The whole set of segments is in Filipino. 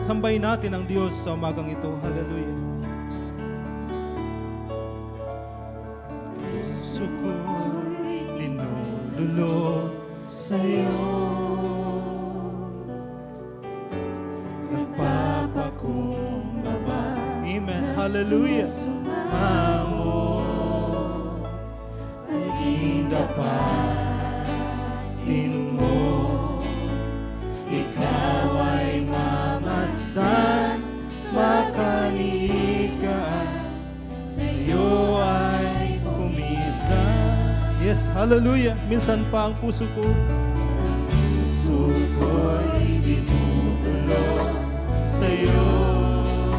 Sambahin natin ang Diyos sa umagang ito. Hallelujah. Puso ko'y dinudulog sa'yo, nagpapakumbaba. Amen. Hallelujah. Mamo, naging dapatin mo, ikaw ay mamasdan, makaniigaan, sa'yo ay kumisan. Yes, hallelujah. Minsan pa ang puso ko, puso ko'y dinudulog sa'yo.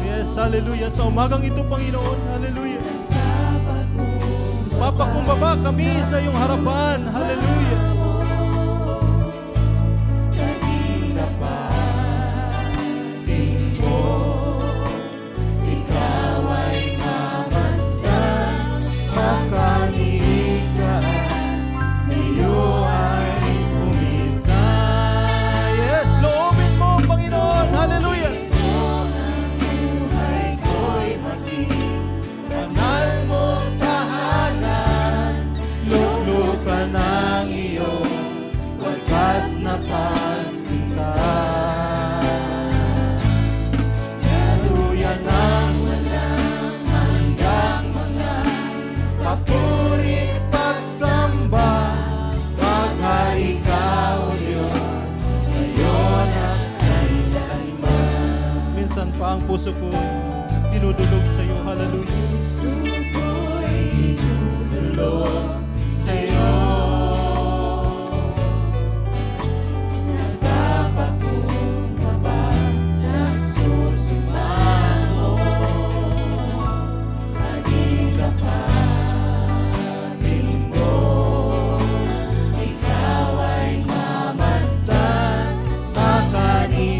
Yes, hallelujah. Sa umagang ito, Panginoon, hallelujah. Papakumbaba kami sa iyong harapan, hallelujah. Ang puso ko dinudulog sa iyo, hallelujah. Puso ko'y dinudulog sa iyo, nagpapakumbaba, nagsusumango, naging kapatin mo, ikaw ay mamasdan, makaniigaan.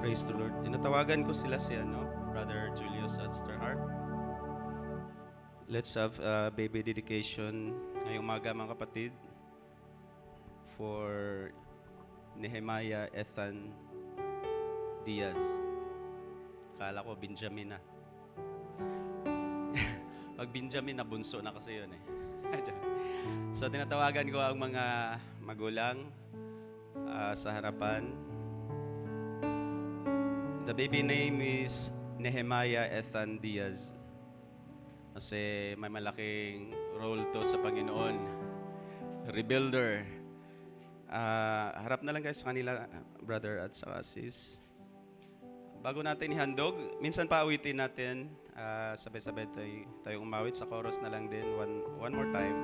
Praise the Lord. Tinatawagan ko sila si Brother Julius at Sister Hart. Let's have a baby dedication ngayong umaga, mga kapatid, for Nehemiah Ethan Diaz. Kala ko Benjamin na. Pag Benjamin na, bunso na kasi yun eh. So tinatawagan ko ang mga magulang sa harapan. The baby name is Nehemiah Ethan Diaz. Kasi may malaking role to sa Panginoon. Rebuilder. Harap na lang guys sa kanila, brother at saka sis. Bago natin ihandog, minsan pa awitin natin. Sabay-sabay tayo umawit sa chorus na lang din. One more time.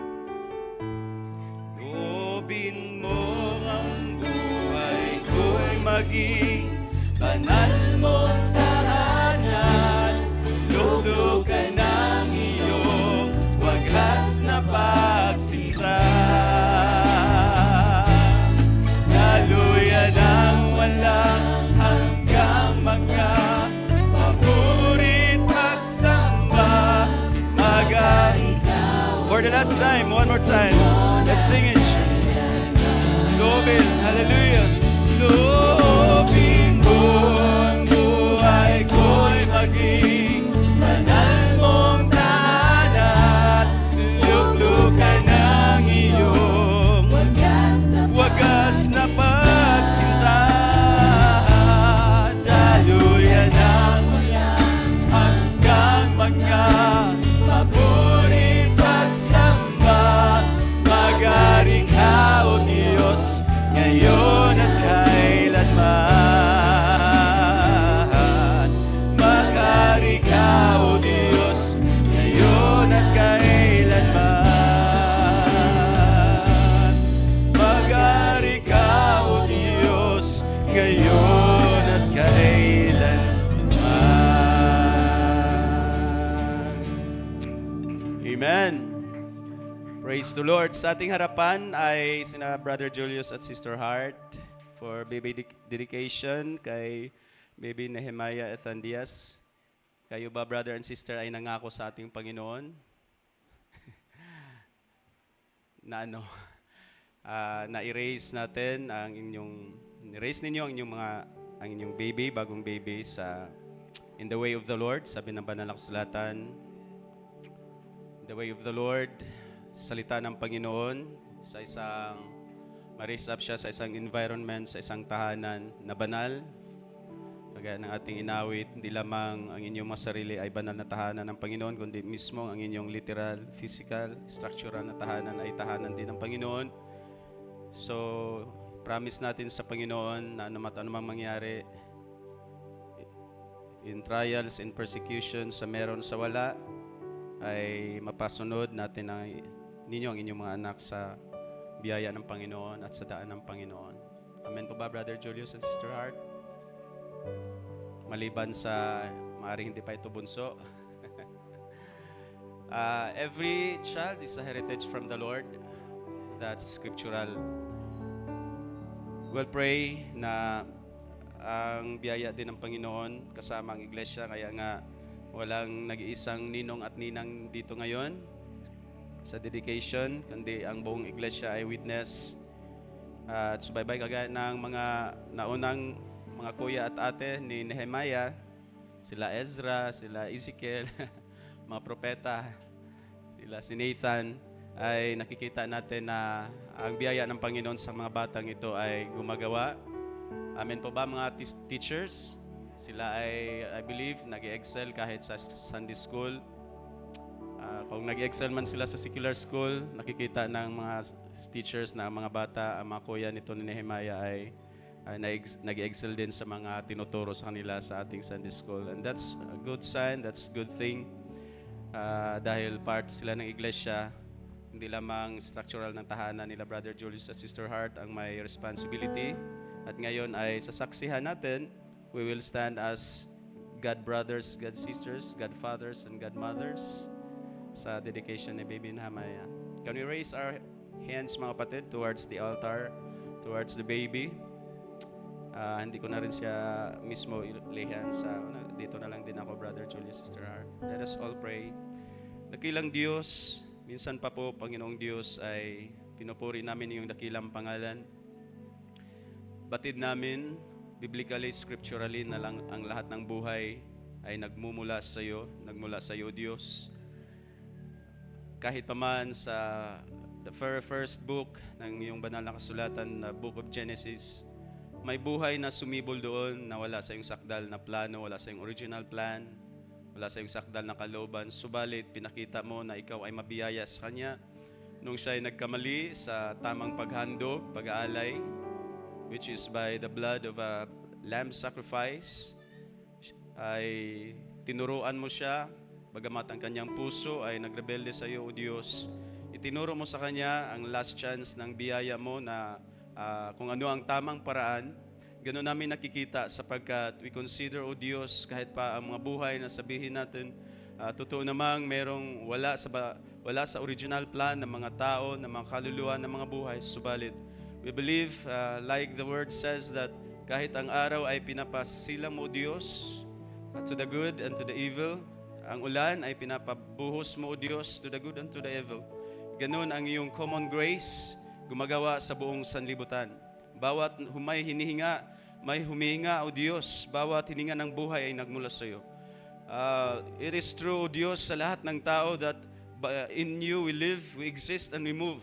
Loobin mo ang buhay ko'y maging banal mong tahanan. Loob ka ng iyong wagas na pagsinta. time, one more time. Let's sing it. Loobin, hallelujah. Loobin mo ang buhay ko'y maging banal mong tahanan. Luklukan ng iyong wagas na pagsinta. Daluyan ang hanggang mga paborit at samba. Magari ka, O Diyos, ngayon at kailanman. Magari ka, O Diyos, ngayon at kailanman. Magari ka, O Diyos, ngayon at kailanman. Amen. Praise the Lord. Sa ating harapan ay sina Brother Julius at Sister Hart for baby dedication kay baby Nehemiah Ethandias. Kayo ba, brother and sister, ay nangako sa ating Panginoon na na-erase natin ang erase ninyo ang inyong baby, bagong baby in the way of the Lord. Sabi ng banal na kasulatan, the way of the Lord, salita ng Panginoon, sa isang ma-raise up siya sa isang environment, sa isang tahanan na banal. Kagaya ng ating inawit, hindi lamang ang inyong mga sarili ay banal na tahanan ng Panginoon, kundi mismo ang inyong literal, physical, structural na tahanan ay tahanan din ng Panginoon. So, promise natin sa Panginoon na anumang mangyari, in trials, in persecution, sa meron, sa wala, ay mapasunod natin ninyo ang inyong mga anak sa biyaya ng Panginoon at sa daan ng Panginoon. Amen po ba, Brother Julius and Sister Hart? Maliban sa maaaring hindi pa ito bunso. Every child is a heritage from the Lord. That's scriptural. We'll pray na ang biyaya din ng Panginoon kasama ang iglesia, kaya nga walang nag-iisang ninong at ninang dito ngayon sa dedication, kundi ang buong iglesia ay witness at subaybay kagaya ng mga naunang mga kuya at ate ni Nehemiah, sila Ezra, sila Ezekiel, mga propeta, sila si Nathan, ay nakikita natin na ang biyaya ng Panginoon sa mga batang ito ay gumagawa. Amen po ba, mga teachers? Sila ay, I believe, nag-excel kahit sa Sunday school. Kung nag-excel man sila sa secular school, nakikita ng mga teachers na mga bata, ang mga kuya nito ni Nehemiah ay nag-excel din sa mga tinuturo sa kanila sa ating Sunday school. And that's a good sign, that's a good thing. Dahil part sila ng iglesia, hindi lamang structural ng tahanan nila Brother Julius at Sister Hart ang may responsibility. At ngayon ay sasaksihan natin, we will stand as God brothers, God sisters, God fathers, and God mothers sa dedication ni Baby Nehemiah. Can we raise our hands, mga kapatid, towards the altar, towards the baby? Hindi ko na rin siya mismo lay hands. Dito na lang din ako, Brother Julius, Sister Hart. Let us all pray. Dakilang Diyos, minsan pa po, Panginoong Diyos, ay pinupuri namin iyong dakilang pangalan. Batid namin, biblically, scripturally, na lang ang lahat ng buhay ay nagmula sa iyo, Diyos. Kahit pa man sa the first book ng iyong banal na kasulatan, na Book of Genesis, may buhay na sumibol doon na wala sa iyong sakdal na plano, wala sa iyong original plan, wala sa iyong sakdal na kalooban. Subalit, pinakita mo na ikaw ay mabiyaya sa Kanya nung siya ay nagkamali sa tamang paghandog, pag-aalay, which is by the blood of a lamb sacrifice, ay tinuruan mo siya, bagamat ang kanyang puso ay nagrebelde sa iyo, O Diyos. Itinuro mo sa kanya ang last chance ng biyaya mo na kung ano ang tamang paraan. Ganun namin nakikita sapagkat we consider, O Diyos, kahit pa ang mga buhay na sabihin natin, totoo namang merong wala sa original plan ng mga tao, ng mga kaluluwa ng mga buhay. Subalit, we believe, like the word says, that kahit ang araw ay pinapasilang mo, Diyos, to the good and to the evil, ang ulan ay pinapabuhos mo, O Diyos, to the good and to the evil. ganun ang iyong common grace gumagawa sa buong sanlibutan. Bawat may hinihinga, may humihinga, O Diyos, bawat hininga ng buhay ay nagmula sa iyo. It is true, O Diyos, sa lahat ng tao that in you we live, we exist, and we move.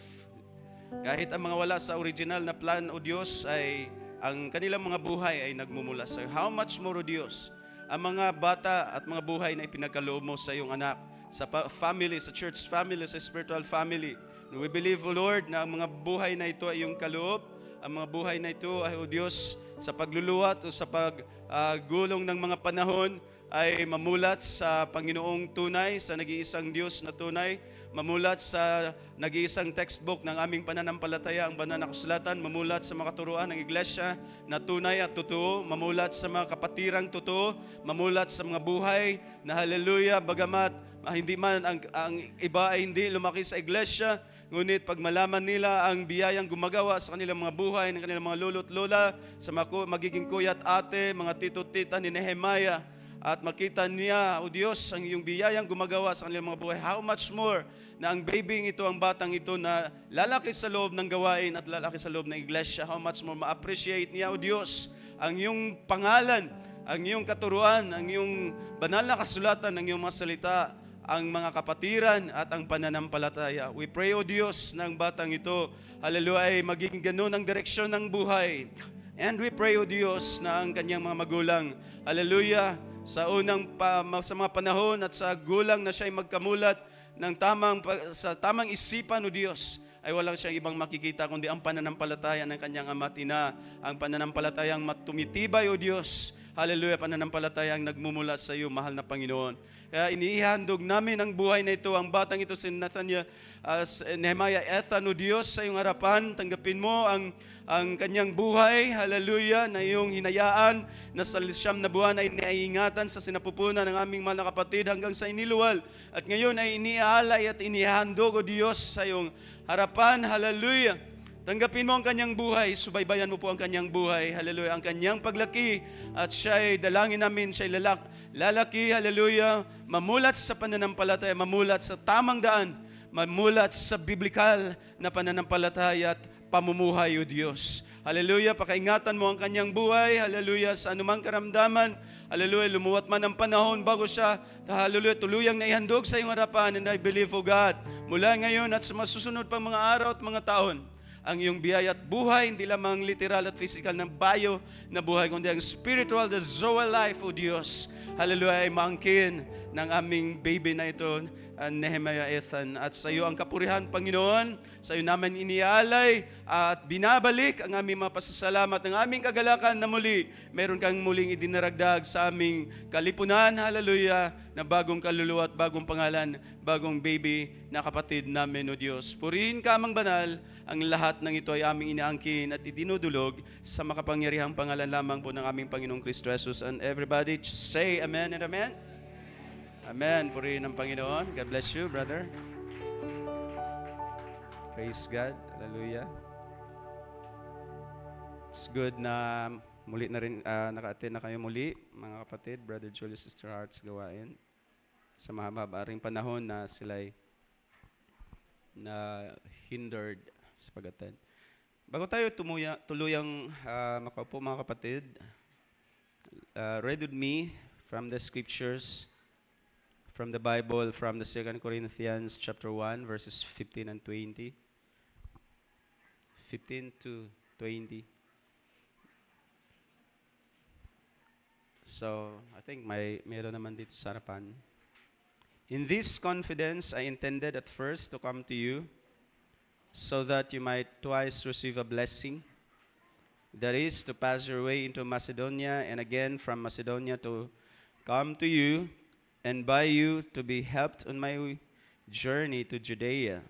Kahit ang mga wala sa original na plan, O Diyos, ay ang kanilang mga buhay ay nagmumula sa iyo. How much more, O Diyos, ang mga bata at mga buhay na ipinagkaloob mo sa iyong anak, sa family, sa church family, sa spiritual family. We believe, O Lord, na ang mga buhay na ito ay iyong kaloob. Ang mga buhay na ito ay, O Diyos, sa pagluluwat o sa paggulong ng mga panahon ay mamulat sa Panginoong tunay, sa nag-iisang Diyos na tunay, mamulat sa nag-iisang textbook ng aming pananampalataya, ang banal na kasulatan, mamulat sa mga katuruan ng iglesia na tunay at totoo, mamulat sa mga kapatirang totoo, mamulat sa mga buhay na haleluya, bagamat hindi man ang iba ay hindi lumaki sa iglesia, ngunit pag malaman nila ang biyayang gumagawa sa kanilang mga buhay, ng kanilang mga lolo't lola, sa magiging kuya at ate, mga tito-tita ni Nehemiah, at makita niya, O Diyos, ang iyong biyayang gumagawa sa kanilang mga buhay, how much more na ang babying ito, ang batang ito na lalaki sa loob ng gawain at lalaki sa loob ng iglesia, how much more ma-appreciate niya, O Diyos, ang iyong pangalan, ang iyong katuruan, ang iyong banal na kasulatan, ang iyong mga salita, ang mga kapatiran at ang pananampalataya. We pray, O Diyos, na ang batang ito, hallelujah, ay maging ganun ang direksyon ng buhay. And we pray, O Diyos, na ang kanyang mga magulang, hallelujah, sa mga panahon at sa gulang na siya ay magkamulat ng sa tamang isipan, O Diyos, ay walang siyang ibang makikita kundi ang pananampalataya ng kanyang ama at ina, ang pananampalatayang tumitibay, O Diyos, hallelujah, pananampalatayang nagmumula sa iyo, mahal na Panginoon. Kaya inihandog namin ang buhay na ito, ang batang ito, si Nehemiah Ethan, O Diyos, sa iyong harapan, tanggapin mo ang kanyang buhay, hallelujah, na iyong hinayaan na sa 9 na buwan ay naiingatan sa sinapupunan ng aming mga kapatid hanggang sa iniluwal. At ngayon ay iniaalay at inihandog, O Diyos, sa iyong harapan, hallelujah. Tanggapin mo ang kanyang buhay, subaybayan mo po ang kanyang buhay, hallelujah, ang kanyang paglaki, at siya'y dalangin namin, siya'y lalaki, hallelujah, mamulat sa pananampalataya, mamulat sa tamang daan, mamulat sa biblikal na pananampalataya at pamumuhay, O Diyos. Hallelujah, pakaingatan mo ang kanyang buhay, hallelujah, sa anumang karamdaman, hallelujah, lumuwat man ang panahon bago siya, hallelujah, tuluyang naihandog sa iyong harapan, and I believe, O God, mula ngayon at sa masusunod pang mga araw at mga taon, ang iyong biyaya at buhay, hindi lamang literal at physical ng bio na buhay, kundi ang spiritual, the Zoe life, O Diyos. Hallelujah, ay maangkin ng aming baby na ito, Nehemiah Ethan. At sa iyo ang kapurihan, Panginoon, sa iyo namin iniaalay at binabalik ang aming mga pasasalamat, ng aming kagalakan na muli, meron kang muling idinaragdag sa aming kalipunan, hallelujah, na bagong kaluluwa at bagong pangalan, bagong baby na kapatid namin, O Diyos. Purihin ka amang banal, ang lahat ng ito ay aming inaangkin at idinudulog sa makapangyarihang pangalan lamang po ng aming Panginoong Kristo Jesus. And everybody say amen and amen. Amen. Purihin ang Panginoon. God bless you, brother. Praise God. Hallelujah. It's good na muli na rin, naka-attend na kayo muli, mga kapatid, Brother Julius, Sister Hearts, gawain. Sa mahaba-ring panahon na sila'y na hindered sa pag-attend. Bago tayo tuluyang makaupo, mga kapatid, read with me from the scriptures, from the Bible, from the 2 Corinthians chapter 1, verses 15 and 20. 15 to 20. So, I think meron naman dito sa harapan. In this confidence, I intended at first to come to you, so that you might twice receive a blessing, that is, to pass your way into Macedonia, and again from Macedonia to come to you, and by you to be helped on my journey to Judea.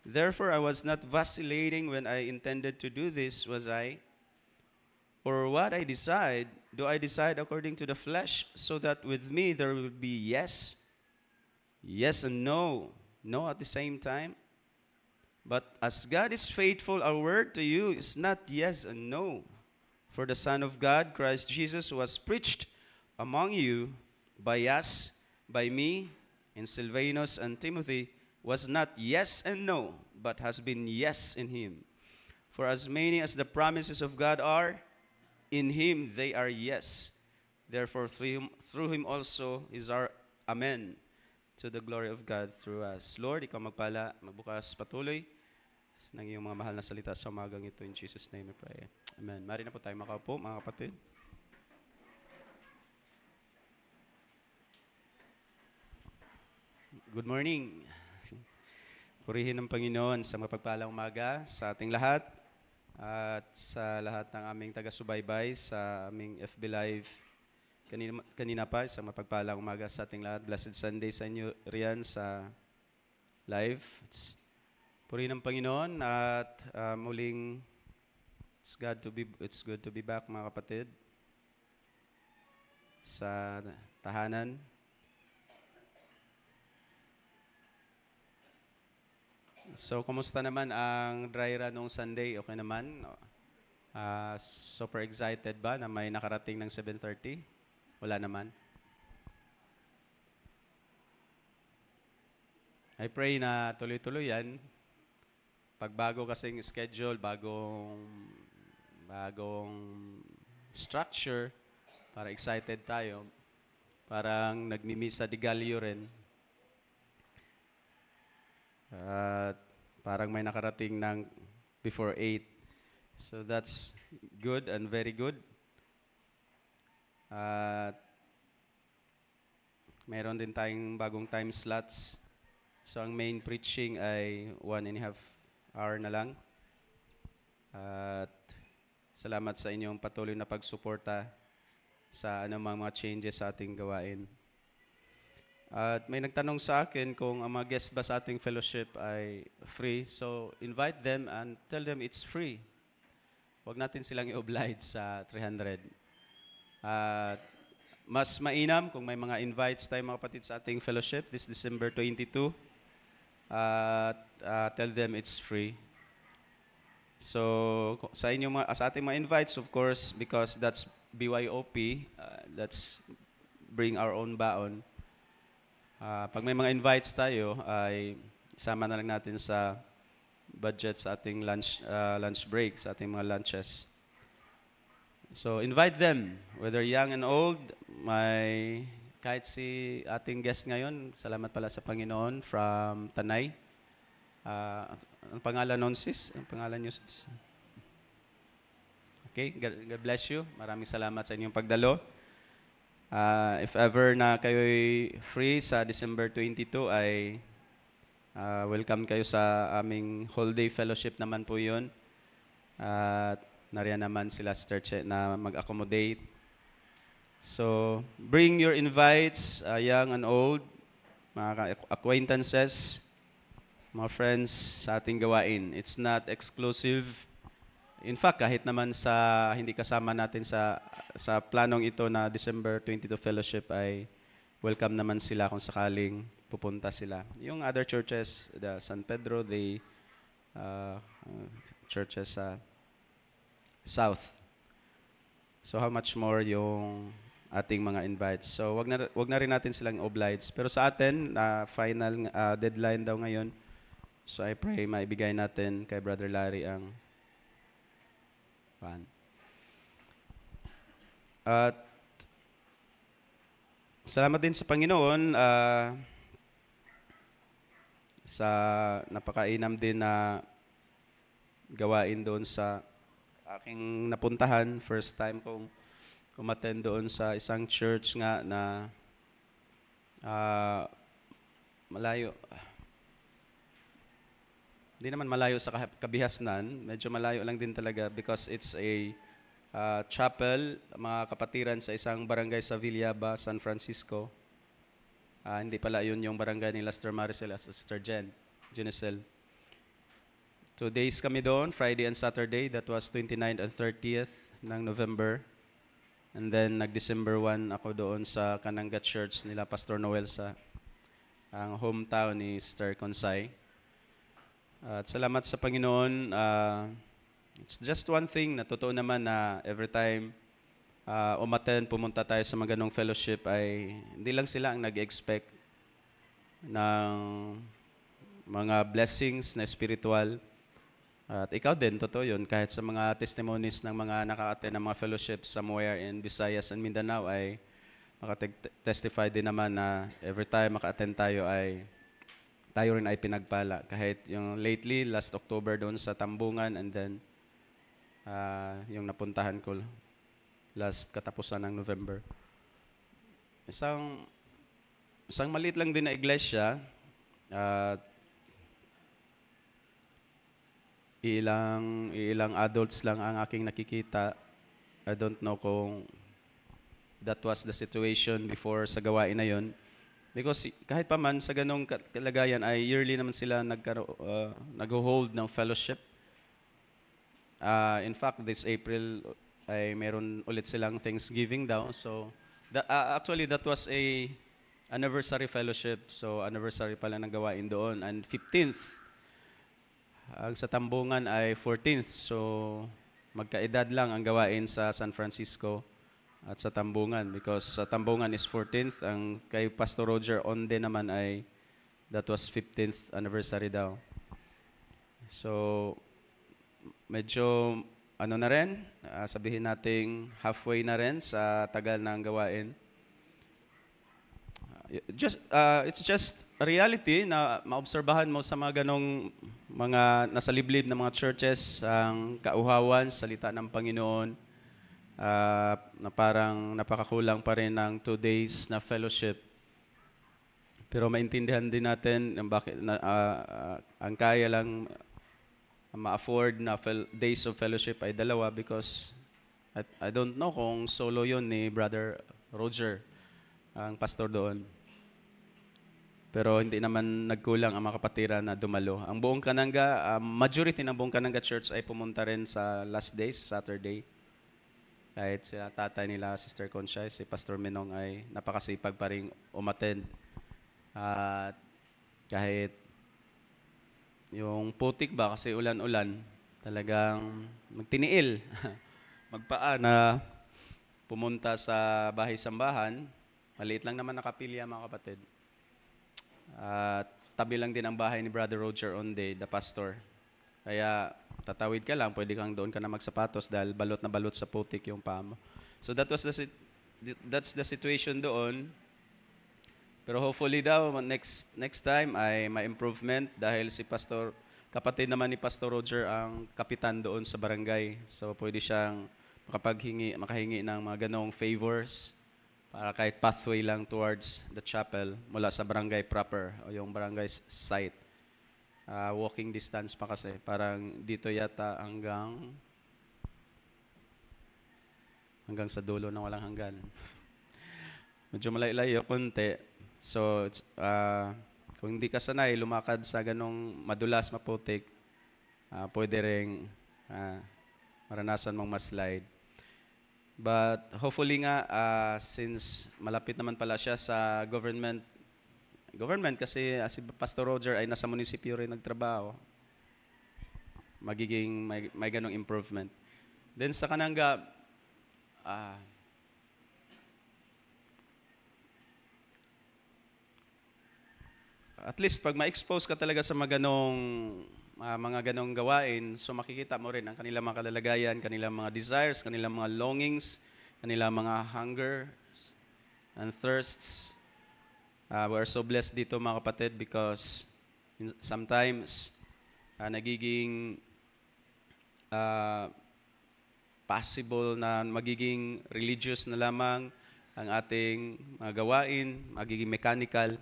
Therefore, I was not vacillating when I intended to do this, was I? Or what I decide, do I decide according to the flesh, so that with me there will be yes and no at the same time? But as God is faithful, our word to you is not yes and no. For the Son of God, Christ Jesus, was preached among you by us, by me, and Silvanus and Timothy, was not yes and no, but has been yes in him. For as many as the promises of God are, in him they are yes. Therefore, through him also is our amen, to the glory of God through us. Lord, ikaw magpala, magbukas patuloy ng iyong mga mahal na salita sa umagang ito. In Jesus' name we pray. Amen. Mari na po tayo makaupo, mga kapatid. Good morning. Purihin ng Panginoon sa mapagpalang umaga sa ating lahat at sa lahat ng aming taga-subaybay sa aming FB Live. Kanina pa, isang mapagpalang umaga sa ating lahat. Blessed Sunday sa inyo riyan sa live. Purihin ng Panginoon at muling it's good to be back, mga kapatid, sa tahanan. So, kumusta naman ang dry run nung Sunday? Okay naman? Super excited ba na may nakarating ng 7:30? Wala naman. I pray na tuloy-tuloy yan. Pagbago kasing schedule, bagong structure, para excited tayo. Parang nagmimisa di Gallo rin. At parang may nakarating ng before 8. So that's good and very good. At meron din tayong bagong time slots. So ang main preaching ay 1.5 hour na lang. At salamat sa inyong patuloy na pagsuporta sa anumang mga changes sa ating gawain. At may nagtanong sa akin kung ang mga guest ba sa ating fellowship ay free. So, invite them and tell them it's free. Huwag natin silang i-oblige sa 300. At mas mainam kung may mga invites tayo, mga kapatid, sa ating fellowship this December 22. At tell them it's free. So, sa ating mga invites, of course, because that's BYOP, let's bring our own baon. Pag may mga invites tayo, ay isama na lang natin sa budget sa ating lunch break, sa ating mga lunches. So, invite them, whether young and old. Kahit si ating guest ngayon, salamat pala sa Panginoon, from Tanay. Ang pangalan nun, sis? Ang pangalan niyo, sis? Okay, God bless you. Maraming salamat sa inyong pagdalo. If ever na kayo'y free sa December 22 ay welcome kayo sa aming whole day fellowship naman po yun. At nariyan naman sila Sister Che na mag-accommodate. So, bring your invites, young and old, mga acquaintances, mga friends sa ating gawain. It's not exclusive. In fact, kahit naman sa hindi kasama natin sa planong ito na December 22 fellowship, ay welcome naman sila kung sakaling pupunta sila. Yung other churches, the San Pedro, the churches sa South. So how much more yung ating mga invites. So wag na rin natin silang oblige. Pero sa atin, final deadline daw ngayon. So I pray maibigay natin kay Brother Larry ang At salamat din sa Panginoon sa napakainam din na gawain doon sa aking napuntahan. First time kong umattend doon sa isang church nga na malayo. Hindi naman malayo sa Kabihasnan. Medyo malayo lang din talaga because it's a chapel, mga kapatiran sa isang barangay sa Villaba, San Francisco. Hindi pala yun yung barangay ni Lester Maricel at Sister Genesel. 2 days kami doon, Friday and Saturday. That was 29th and 30th ng November. And then, nag-December 1 ako doon sa Kananga Church nila Pastor Noel sa ang hometown ni Sister Consay. At salamat sa Panginoon. It's just one thing na totoo naman na every time pumunta tayo sa mga ganong fellowship ay hindi lang sila ang nag-expect ng mga blessings na spiritual. At ikaw din, totoo yun, kahit sa mga testimonies ng mga naka-attend ng mga fellowship somewhere in Visayas and Mindanao ay makatestify din naman na every time maka-attend tayo ay tayo rin ay pinagpala. Kahit yung lately, last October doon sa Tambungan and then yung napuntahan ko last katapusan ng November. Isang maliit lang din na iglesia, at ilang adults lang ang aking nakikita. I don't know kung that was the situation before sa gawain na yon. Because kahit pa man sa ganong kalagayan ay yearly naman sila nag-hold ng fellowship. In fact, this April ay meron ulit silang Thanksgiving daw. So actually that was a anniversary fellowship. So anniversary pala ng gawain doon. And 15th, ang sa Tambungan ay 14th. So magkaedad lang ang gawain sa San Francisco at sa Tambungan, because sa Tambungan is 14th, ang kay Pastor Roger Onde naman ay that was 15th anniversary daw. So medyo ano na rin, sabihin nating halfway na rin sa tagal ng gawain. It's just a reality na maobserbahan mo sa mga ganong mga nasa liblib ng mga churches ang kauhawan, salita ng Panginoon, na parang napakakulang pa rin ng 2 days na fellowship. Pero maintindihan din natin bakit ang kaya lang ma-afford na days of fellowship ay 2, because I don't know kung solo yun ni Brother Roger, ang pastor doon. Pero hindi naman nagkulang ang mga kapatiran na dumalo. Ang buong Kananga, majority ng buong Kananga Church ay pumunta rin sa last day, Saturday. Kahit si tatay nila, Sister Conchai, si Pastor Minong ay napakasipag pa rin umattend. At kahit yung putik ba, kasi ulan-ulan, talagang magtiniil, magpaa na pumunta sa bahay-sambahan. Maliit lang naman nakapilya, mga kapatid. Tabi lang din ang bahay ni Brother Roger Onde, the pastor. Kaya tatawid ka lang, pwede kang doon ka na magsapatos dahil balot na balot sa putik yung paa mo. So that's the situation doon. Pero hopefully daw next time ay may improvement dahil si pastor, kapatid naman ni Pastor Roger ang kapitan doon sa barangay. So pwede siyang makahingi ng mga ganong favors para kahit pathway lang towards the chapel mula sa barangay proper o yung barangay site. Walking distance pa kasi. Parang dito yata hanggang sa dulo ng walang hanggan. Medyo malayo konti. So, kung hindi ka sanay lumakad sa ganong madulas, maputik, pwede ring maranasan mong maslide. But hopefully nga, since malapit naman pala siya sa government kasi si Pastor Roger ay nasa munisipyo rin nagtrabaho, magiging may ganong improvement. Then sa Kananga, at least pag ma-expose ka talaga sa mga ganong gawain, so makikita mo rin ang kanilang mga kalalagayan, kanilang mga desires, kanilang mga longings, kanilang mga hunger and thirsts. We are so blessed dito, mga kapatid, because sometimes nagiging possible na magiging religious na lamang ang ating mga gawain, magiging mechanical.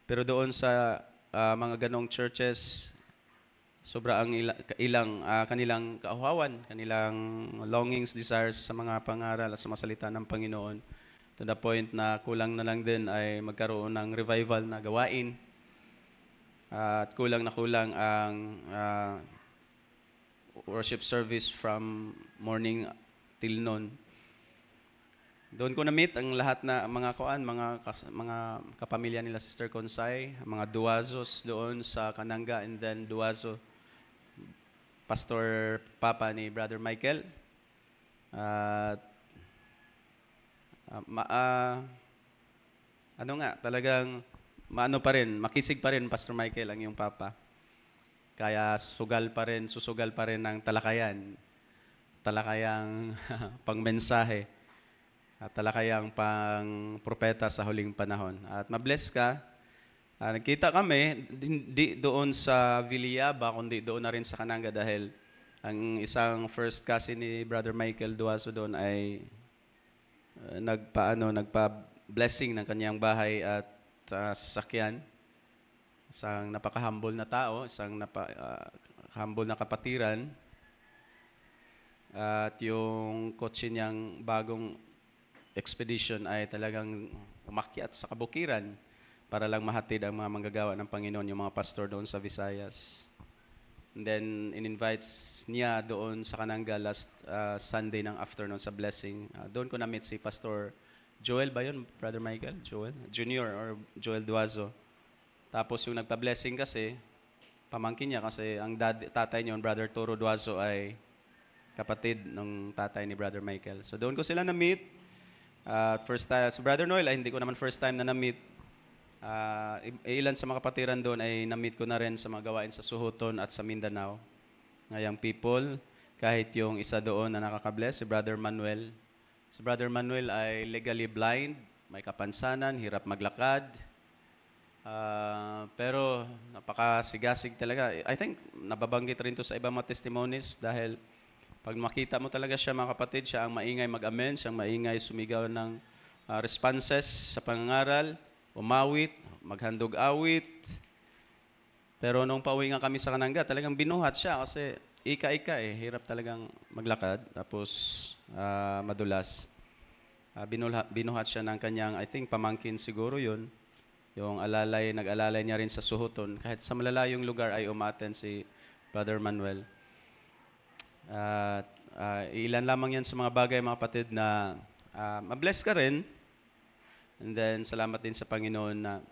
Pero doon sa mga ganong churches, sobra ang kanilang kauhawan, kanilang longings, desires sa mga pangaral at sa mga salita ng Panginoon. To the point na kulang na lang din ay magkaroon ng revival na gawain. At kulang na kulang ang worship service from morning till noon. Doon ko na-meet ang lahat na mga kapamilya nila Sister Consay, mga Duazos doon sa Kananga, and then Duazo, Pastor Papa ni Brother Michael. Talagang makisig pa rin Pastor Michael ang iyong Papa. Kaya susugal pa rin ng talakayan. Talakayang pangmensahe at talakayang pang propeta sa huling panahon. At mabless ka. Nagkita kami, hindi doon sa Viliaba, kundi doon na rin sa Kananga dahil ang isang first cousin ni Brother Michael Duaso doon ay nagpa-blessing ng kanyang bahay at sasakyan. Isang napaka-humble na tao, isang humble na kapatiran. At yung kotse niyang bagong expedition ay talagang umakyat sa kabukiran para lang mahatid ang mga manggagawa ng Panginoon, yung mga pastor doon sa Visayas. And then, in-invites niya doon sa Kananga last Sunday ng afternoon sa blessing. Doon ko na-meet si Pastor Joel ba yun, Brother Michael? Joel? Junior or Joel Duazo. Tapos yung nagpa-blessing kasi, pamangkin niya kasi ang tatay niyon, Brother Toro Duazo, ay kapatid ng tatay ni Brother Michael. So doon ko sila na-meet. First time, si Brother Noel ay hindi ko naman first time na na-meet. Ilan sa mga kapatiran doon ay na-meet ko na rin sa mga gawain sa Suhuton at sa Mindanao. Ngayang people, kahit yung isa doon na nakakabless, si Brother Manuel. Si Brother Manuel ay legally blind, may kapansanan, hirap maglakad. Pero napakasigasig talaga. I think nababanggit rin to sa ibang mga testimonies dahil pag makita mo talaga siya, mga kapatid, siya ang maingay mag-amen, siya ang maingay sumigaw ng responses sa pangangaral, umawit, maghandog awit. Pero nung pauwi nga kami sa Kananga, talagang binuhat siya kasi ika-ika hirap talagang maglakad, tapos madulas. Binuhat siya ng kanyang, I think, pamangkin siguro yun. Yung nag-alalay niya rin sa Suhuton. Kahit sa malalayong lugar ay umaten si Brother Manuel. Ilan lamang yan sa mga bagay, mga kapatid, na mabless ka rin. And then, salamat din sa Panginoon na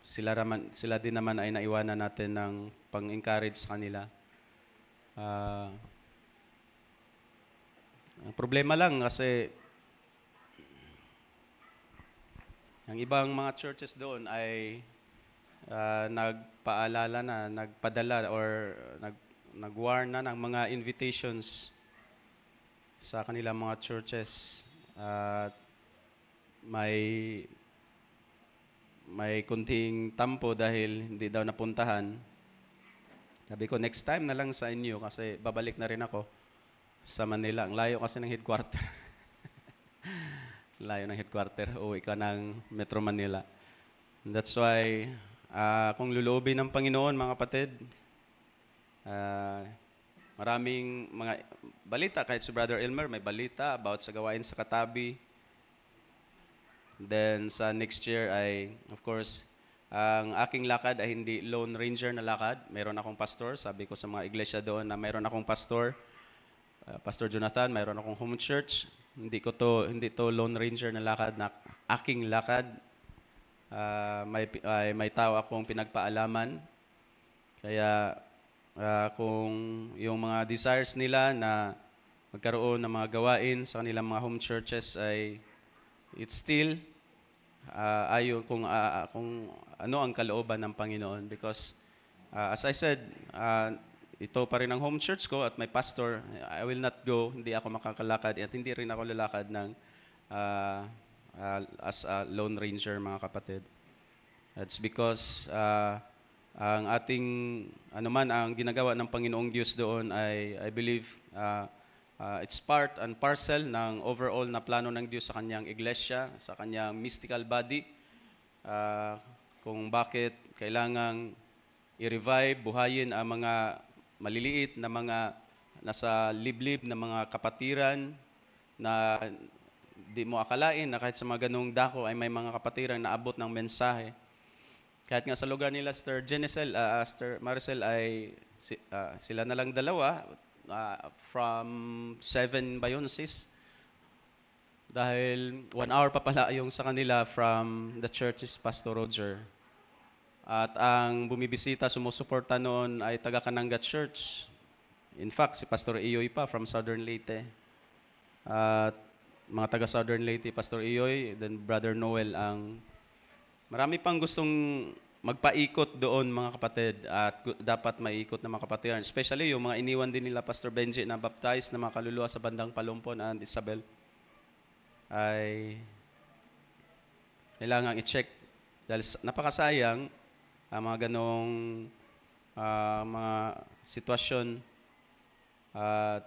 sila din naman ay naiwanan natin ng pang-encourage sa kanila. Ang problema lang kasi ang ibang mga churches doon ay nagpaalala na, nagpadala or nag-warn na ng mga invitations sa kanilang mga churches. At may kunting tampo dahil hindi daw napuntahan. Sabi ko, next time na lang sa inyo kasi babalik na rin ako sa Manila. Ang layo kasi ng headquarter. Layo ng headquarter. Uwi ka ng Metro Manila. And that's why, kung luluobin ng Panginoon, mga kapatid, maraming mga balita. Kahit si Brother Elmer, may balita about sa gawain sa Katabi. Then, sa next year ay, of course, ang aking lakad ay hindi Lone Ranger na lakad. Meron akong pastor. Sabi ko sa mga iglesia doon na meron akong pastor. Pastor Jonathan, meron akong home church. Hindi to Lone Ranger na lakad, na aking lakad. May tao akong pinagpaalaman. Kaya kung yung mga desires nila na magkaroon ng mga gawain sa kanilang mga home churches ay it's still ayon kung ano ang kalooban ng Panginoon. Because as I said, ito pa rin ang home church ko at may pastor. I will not go, hindi ako makakalakad at hindi rin ako lalakad ng as a Lone Ranger, mga kapatid. That's because ang ating ang ginagawa ng Panginoong Diyos doon ay I believe it's part and parcel ng overall na plano ng Diyos sa kanyang iglesia, sa kanyang mystical body, kung bakit kailangang i-revive, buhayin ang mga maliliit na mga nasa liblib na mga kapatiran na di mo akalain na kahit sa mga ganung dako ay may mga kapatiran na abot ng mensahe. Kahit nga sa lugar nila, Sister Maricel ay sila na lang dalawa, from 7 ba yun, sis? Dahil 1 hour pa pala yung sa kanila from the church is Pastor Roger. At ang bumibisita, sumusuporta noon ay taga Kananga Church. In fact, si Pastor Iyoy pa from Southern Leyte. At mga taga Southern Leyte, Pastor Iyoy, then Brother Noel ang marami pang gustong magpaikot doon mga kapatid at dapat maikot na mga kapatiran. Especially yung mga iniwan din nila Pastor Benji na baptized na mga kaluluwa sa bandang Palumpon and Isabel ay kailangan i-check dahil napakasayang ang mga ganong mga sitwasyon at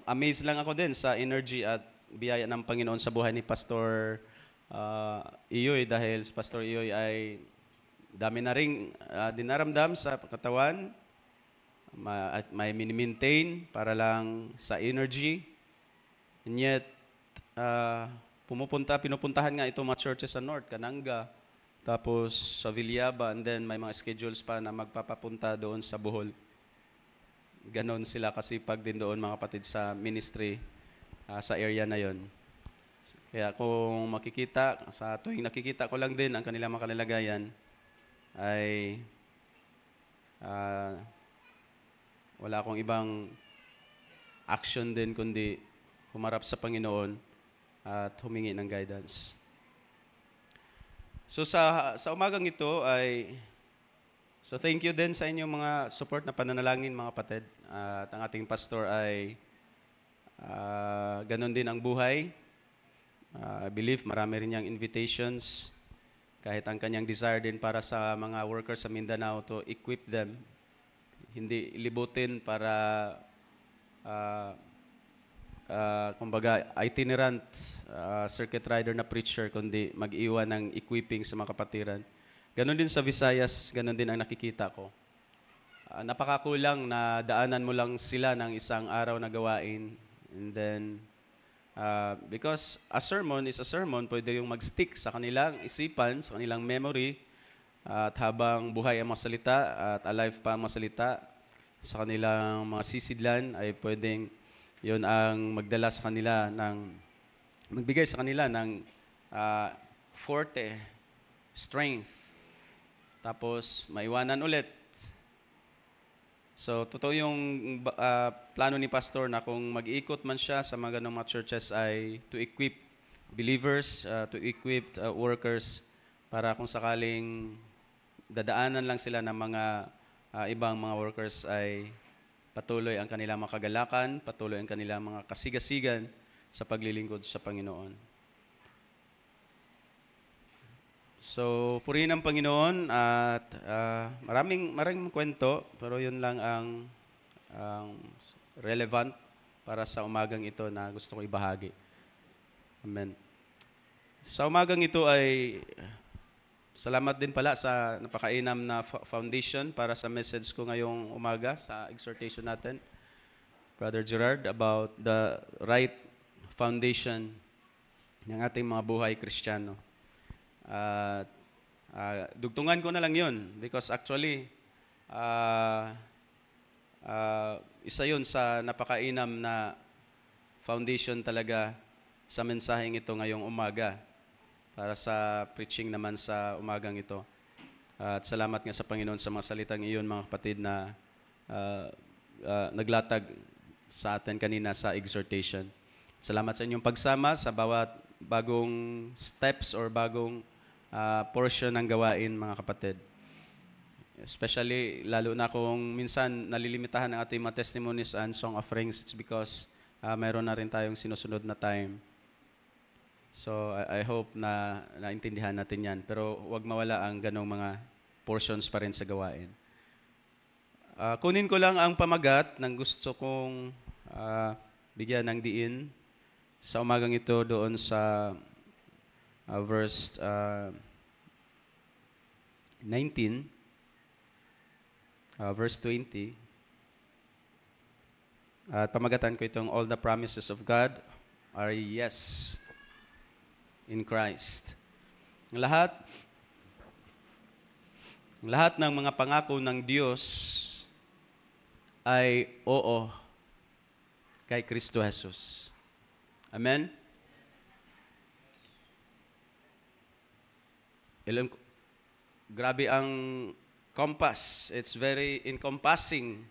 amazed lang ako din sa energy at biyaya ng Panginoon sa buhay ni Pastor Iyoy dahil si Pastor Iyoy ay dami na ring dinaramdam sa katawan, at may mini-maintain para lang sa energy. And yet, pinupuntahan nga itong mga churches sa North, Cananga, tapos sa Villaba, and then may mga schedules pa na magpapapunta doon sa Bohol. Ganon sila kasipag din doon mga kapatid sa ministry sa area na yon. Kaya kung makikita, sa tuwing nakikita ko lang din ang kanilang mga kalagayan, ay wala akong ibang action din kundi humarap sa Panginoon at humingi ng guidance. So sa umagang ito ay thank you din sa inyong mga support na pananalangin mga kapatid. At ang ating pastor ay ganon din ang buhay. I believe marami rin niyang invitations kahit ang kanyang desire din para sa mga workers sa Mindanao to equip them. Hindi libutin para kumbaga itinerant circuit rider na preacher kundi mag-iwan ng equipping sa mga kapatiran. Ganon din sa Visayas, ganon din ang nakikita ko. Napakakulang na daanan mo lang sila ng isang araw na gawain, and then because a sermon is a sermon, pwede yung mag-stick sa kanilang isipan, sa kanilang memory, at habang buhay ang mga salita at alive pa ang mga salita sa kanilang mga sisidlan, ay pwedeng yon ang magdala sa kanila magbigay sa kanila ng forte, strength, tapos maiwanan ulit. So, totoo yung plano ni Pastor na kung mag-iikot man siya sa mga ganong mga churches ay to equip believers, to equip workers para kung sakaling dadaanan lang sila ng mga ibang mga workers ay patuloy ang kanilang mga kagalakan, patuloy ang kanilang mga kasigasigan sa paglilingkod sa Panginoon. So, purihin ang Panginoon at maraming kwento, pero yun lang ang relevant para sa umagang ito na gusto ko ibahagi. Amen. Sa umagang ito ay salamat din pala sa napakainam na foundation para sa message ko ngayong umaga sa exhortation natin, Brother Gerard, about the right foundation ng ating mga buhay Kristiyano. Dugtungan ko na lang yun because actually isa yun sa napakainam na foundation talaga sa mensaheng ito ngayong umaga para sa preaching naman sa umagang ito. At salamat nga sa Panginoon sa mga salitang iyon mga kapatid na naglatag sa atin kanina sa exhortation. Salamat sa inyong pagsama sa bawat bagong steps or bagong portion ng gawain, mga kapatid. Especially, lalo na kung minsan nalilimitahan ang ating mga testimonies and song offerings, it's because mayroon na rin tayong sinusunod na time. So, I hope na naintindihan natin yan. Pero huwag mawala ang ganong mga portions pa rin sa gawain. Kunin ko lang ang pamagat ng gusto kong bigyan ng diin sa umagang ito doon sa verse 19, verse 20. At pamagatan ko itong all the promises of God are yes in Christ. Lahat ng mga pangako ng Diyos ay oo kay Kristo Jesus. Amen? Grabe ang compass. It's very encompassing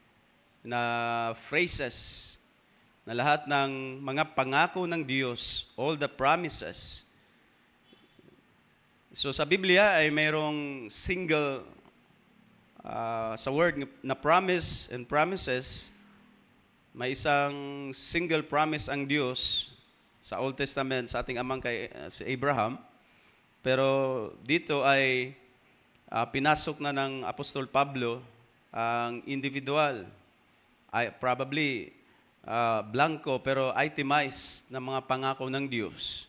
na phrases na lahat ng mga pangako ng Diyos, all the promises, So sa Biblia ay mayroong single sa word na promise and promises. May isang single promise ang Diyos sa Old Testament sa ating amang si Abraham. Pero dito ay pinasok na ng Apostol Pablo ang individual, ay probably blanco pero itemized na mga pangako ng Diyos.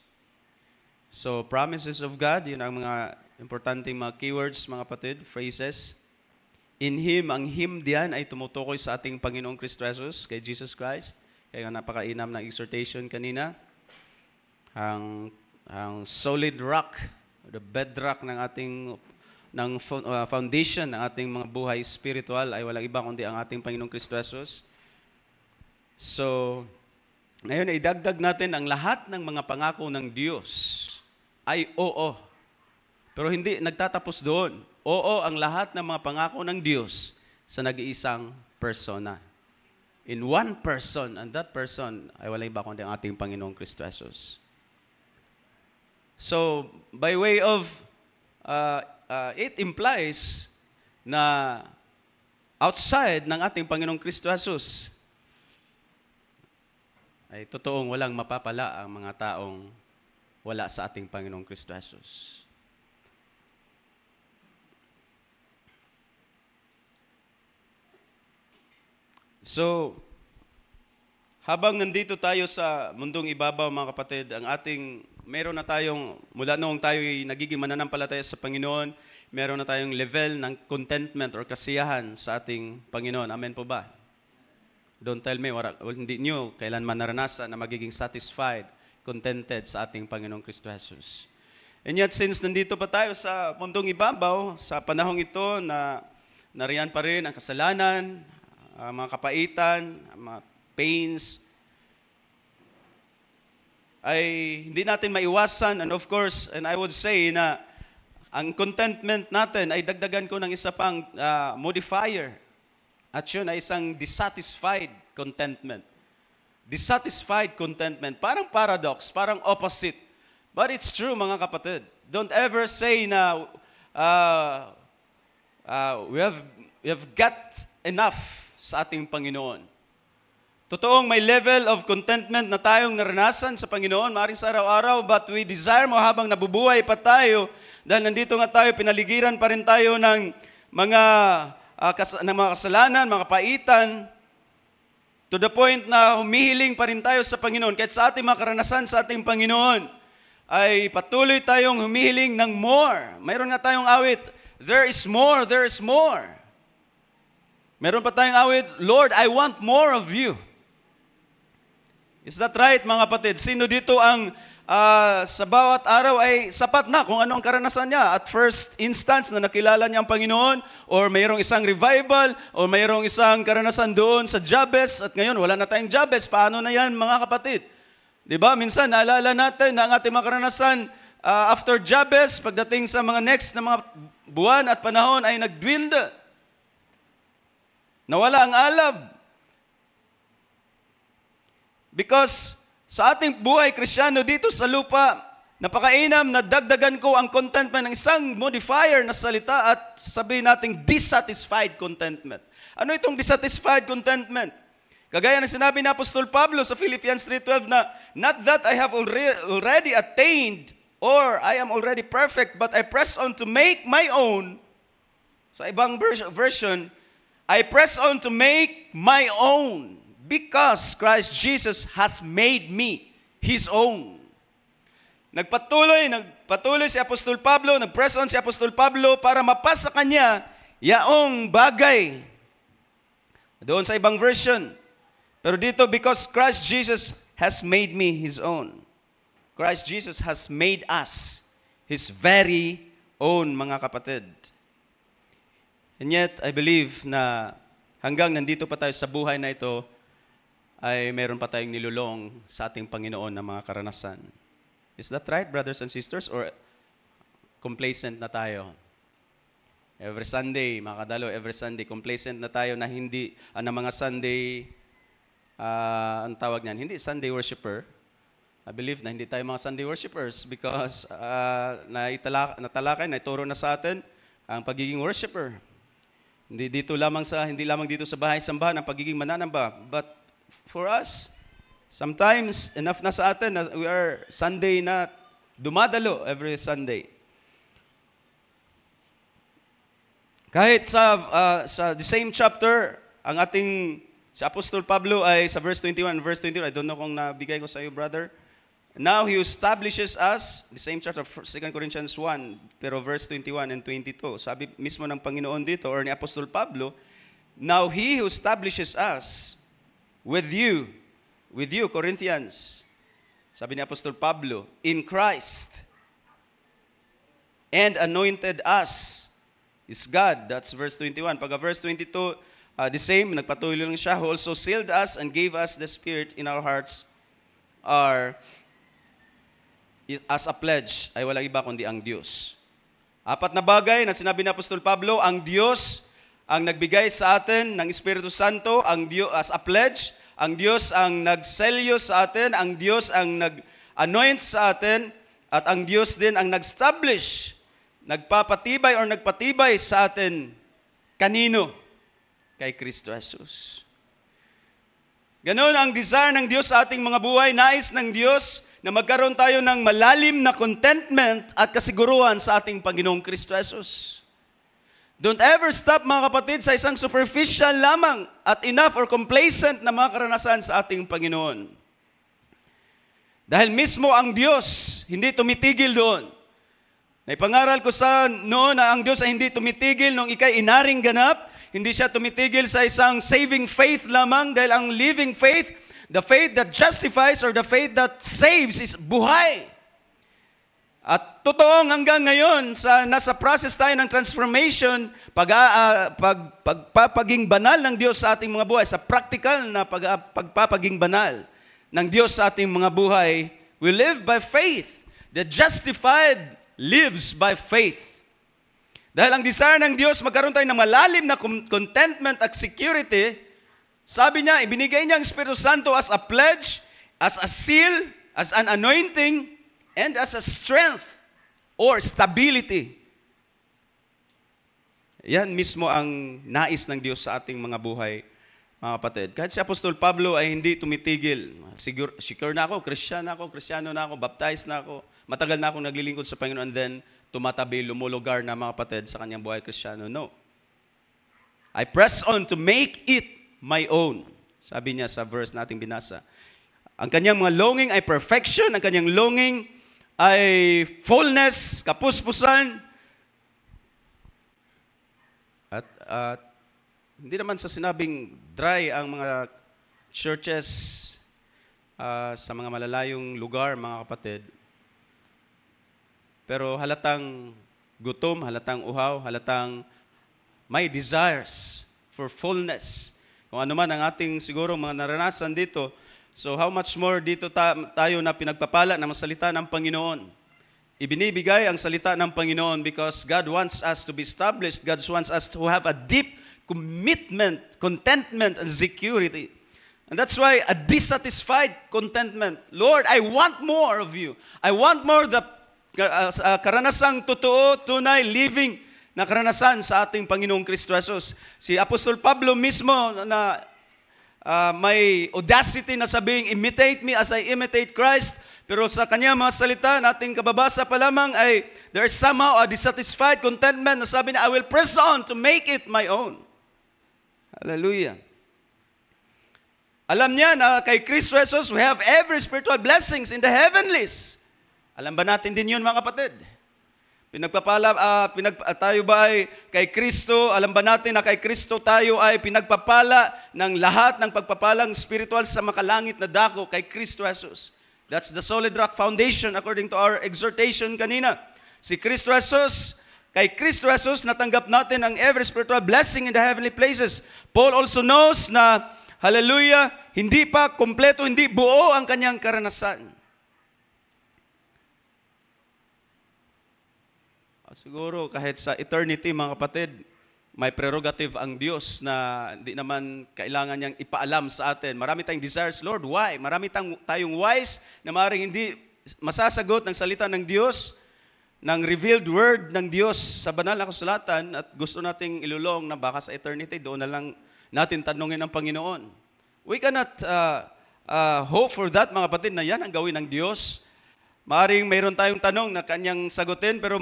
So, promises of God, yun ang mga importanteng mga keywords, mga kapatid, phrases. In Him, ang Him diyan ay tumutukoy sa ating Panginoong Kristo Jesus, kay Jesus Christ. Kaya nga napakainam ng exhortation kanina. Ang solid rock, the bedrock ng ating foundation ng ating mga buhay spiritual ay walang iba kundi ang ating Panginoong Kristo Jesus. So, ngayon idagdag natin ang lahat ng mga pangako ng Diyos ay oo. Pero hindi nagtatapos doon. Oo ang lahat ng mga pangako ng Diyos sa nag-iisang persona. In one person, and that person ay walang iba kundi ang ating Panginoong Kristo Jesus. So, by way of, it implies na outside ng ating Panginoong Kristo Jesus, ay totoong walang mapapala ang mga taong wala sa ating Panginoong Kristo Jesus. So, habang nandito tayo sa mundong ibabaw, mga kapatid, meron na tayong, mula noong tayo nagiging mananampalataya sa Panginoon, meron na tayong level ng contentment or kasiyahan sa ating Panginoon. Amen po ba? Don't tell me, hindi nyo kailanman naranasan na magiging satisfied, contented sa ating Panginoong Kristo Jesus. And yet, since nandito pa tayo sa mundong ibabaw, sa panahong ito na nariyan pa rin ang kasalanan, mga kapaitan, mga pains, ay hindi natin maiwasan, and of course, and I would say na ang contentment natin ay dagdagan ko ng isa pang modifier. At yun ay isang dissatisfied contentment. Dissatisfied contentment. Parang paradox, parang opposite. But it's true, mga kapatid. Don't ever say na we have got enough sa ating Panginoon. Totoong may level of contentment na tayong naranasan sa Panginoon, maaaring sa araw-araw, but we desire mo habang nabubuhay pa tayo, dahil nandito nga tayo, pinaligiran pa rin tayo ng mga kasalanan, mga paitan, to the point na humihiling pa rin tayo sa Panginoon. Kahit sa ating mga karanasan sa ating Panginoon, ay patuloy tayong humihiling ng more. Mayroon nga tayong awit, there is more, there is more. Meron pa tayong awit, Lord, I want more of you. Is that right, mga kapatid? Sino dito ang sa bawat araw ay sapat na kung ano ang karanasan niya? At first instance na nakilala niya ang Panginoon, or mayroong isang revival, or mayroong isang karanasan doon sa Jabez, at ngayon wala na tayong Jabez. Paano na yan, mga kapatid? Diba? Minsan, naalala natin na ang ating mga karanasan after Jabez, pagdating sa mga next na mga buwan at panahon ay nagdwindle. Nawala ang alab. Because sa ating buhay Kristiyano dito sa lupa, napakainam na dagdagan ko ang contentment ng isang modifier na salita at sabihin nating dissatisfied contentment. Ano itong dissatisfied contentment? Kagaya ng sinabi ni Apostol Pablo sa Philippians 3:12 na, not that I have already attained or I am already perfect, but I press on to make my own. Sa ibang version, I press on to make my own because Christ Jesus has made me His own. Nagpatuloy si Apostol Pablo, nag-press on si Apostol Pablo para mapasa kanya yaong bagay. Doon sa ibang version. Pero dito, because Christ Jesus has made me His own. Christ Jesus has made us His very own, mga kapatid. And yet, I believe na hanggang nandito pa tayo sa buhay na ito, ay meron pa tayong nilulong sa ating Panginoon na mga karanasan. Is that right, brothers and sisters? Or complacent na tayo? Every Sunday, mga kadalo, every Sunday, complacent na tayo na hindi, na mga Sunday, ang tawag niyan, hindi Sunday worshiper, I believe na hindi tayo mga Sunday worshipers because naituro na sa atin ang pagiging worshiper. Hindi lamang dito sa bahay-sambahan ang pagiging mananamba, but for us, sometimes enough na sa atin na we are Sunday na dumadalo every Sunday. Kahit sa the same chapter, ang ating si Apostol Pablo ay sa verse 21, I don't know kung nabigay ko sa iyo, brother. Now he establishes us, the same chapter, 2 Corinthians 1, pero verse 21 and 22. Sabi mismo ng Panginoon dito, or ni Apostol Pablo, now he who establishes us with you, Corinthians, sabi ni Apostol Pablo, in Christ, and anointed us, is God. That's verse 21. Pagka verse 22, the same, nagpatuloy lang siya, who also sealed us and gave us the Spirit in our hearts as a pledge, ay walang iba kundi ang Diyos. Apat na bagay na sinabi ni Apostol Pablo, ang Diyos ang nagbigay sa atin ng Espiritu Santo, ang Diyos as a pledge, ang Diyos ang nagselyo sa atin, ang Diyos ang nag-anoint sa atin, at ang Diyos din ang nag-establish, nagpapatibay or nagpatibay sa atin. Kanino? Kay Kristo Jesus. Ganon ang desire ng Diyos sa ating mga buhay. Nais ng Diyos na magkaroon tayo ng malalim na contentment at kasiguruhan sa ating Panginoong Kristo Jesus. Don't ever stop, mga kapatid, sa isang superficial lamang at enough or complacent na mga karanasan sa ating Panginoon. Dahil mismo ang Diyos hindi tumitigil doon. Naipangaral ko sa noon na ang Diyos ay hindi tumitigil nung ikay inaring ganap. Hindi siya tumitigil sa isang saving faith lamang dahil ang living faith, the faith that justifies or the faith that saves is buhay. At totoong hanggang ngayon, nasa process tayo ng transformation, pagpapaging banal ng Diyos sa ating mga buhay, sa practical na pagpapaging banal ng Diyos sa ating mga buhay, we live by faith. The justified lives by faith. Dahil ang desire ng Diyos, magkaroon tayo ng malalim na contentment at security. Sabi niya, ibinigay niya ang Espiritu Santo as a pledge, as a seal, as an anointing, and as a strength or stability. Yan mismo ang nais ng Diyos sa ating mga buhay, mga kapatid. Kahit si Apostol Pablo ay hindi tumitigil. Secure na ako, Kristyano na ako, baptized na ako, matagal na akong naglilingkod sa Panginoon, and then tumatabi, lumulugar na mga kapatid sa kanyang buhay Kristyano. No. I press on to make it my own. Sabi niya sa verse nating binasa. Ang kanyang mga longing ay perfection, ang kanyang longing ay fullness, kapuspusan. At hindi naman sa sinabing dry ang mga churches sa mga malalayong lugar, mga kapatid. Pero halatang gutom, halatang uhaw, halatang may desires for fullness. Kung ano man ang ating siguro mga naranasan dito, so how much more dito tayo na pinagpapala ng salita ng Panginoon. Ibinibigay ang salita ng Panginoon because God wants us to be established. God wants us to have a deep commitment, contentment, and security. And that's why a dissatisfied contentment. Lord, I want more of you. I want more the karanasang totoo, tunay, living na karanasan sa ating Panginoong Kristo Jesus. Si Apostol Pablo mismo na may audacity na sabing, imitate me as I imitate Christ. Pero sa kanya mga salita, nating kababasa pa lamang ay there is somehow a dissatisfied contentment na sabi niya, I will press on to make it my own. Hallelujah. Alam niya na kay Kristo Jesus, we have every spiritual blessings in the heavenlies. Alam ba natin din yun, mga kapatid? Tayo ba ay kay Kristo? Alam ba natin na kay Kristo tayo ay pinagpapala ng lahat ng pagpapalang spiritual sa makalangit na dako kay Kristo Jesus? That's the solid rock foundation according to our exhortation kanina. Si Kristo Jesus, kay Kristo Jesus natanggap natin ang every spiritual blessing in the heavenly places. Paul also knows na, hallelujah, hindi pa kompleto, hindi buo ang kanyang karanasan. Siguro kahit sa eternity, mga kapatid, may prerogative ang Diyos na hindi naman kailangan niyang ipaalam sa atin. Marami tayong desires, Lord, why? Marami tayong whys na maaaring hindi masasagot ng salita ng Diyos, ng revealed word ng Diyos sa banal na kasulatan, at gusto nating ilulong na baka sa eternity, doon na lang natin tanungin ang Panginoon. We cannot hope for that, mga kapatid, na yan ang gawin ng Diyos. Maaaring mayroon tayong tanong na kanyang sagutin, pero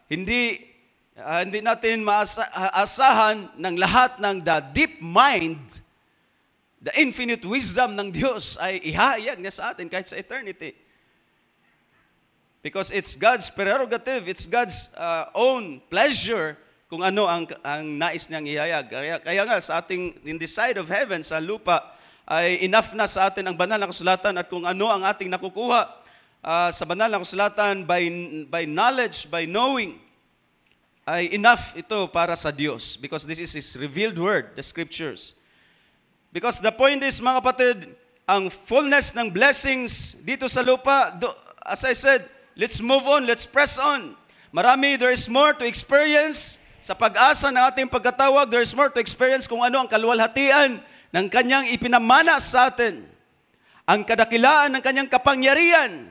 hindi natin maasahan ng lahat ng the deep mind, the infinite wisdom ng Diyos ay ihayag niya sa atin kahit sa eternity. Because it's God's prerogative, it's God's own pleasure kung ano ang nais niyang ihayag. Kaya nga sa ating, in the side of heaven, sa lupa, ay enough na sa atin ang banal na kasulatan, at kung ano ang ating nakukuha sa banal na kasulatan by knowledge, by knowing, ay enough ito para sa Diyos. Because this is His revealed word, the scriptures. Because the point is, mga kapatid, ang fullness ng blessings dito sa lupa, as I said, let's move on, let's press on. There is more to experience. Sa pag-asa ng ating pagkatawag, there is more to experience kung ano ang kaluwalhatian ng Kanyang ipinamana sa atin. Ang kadakilaan ng Kanyang kapangyarihan.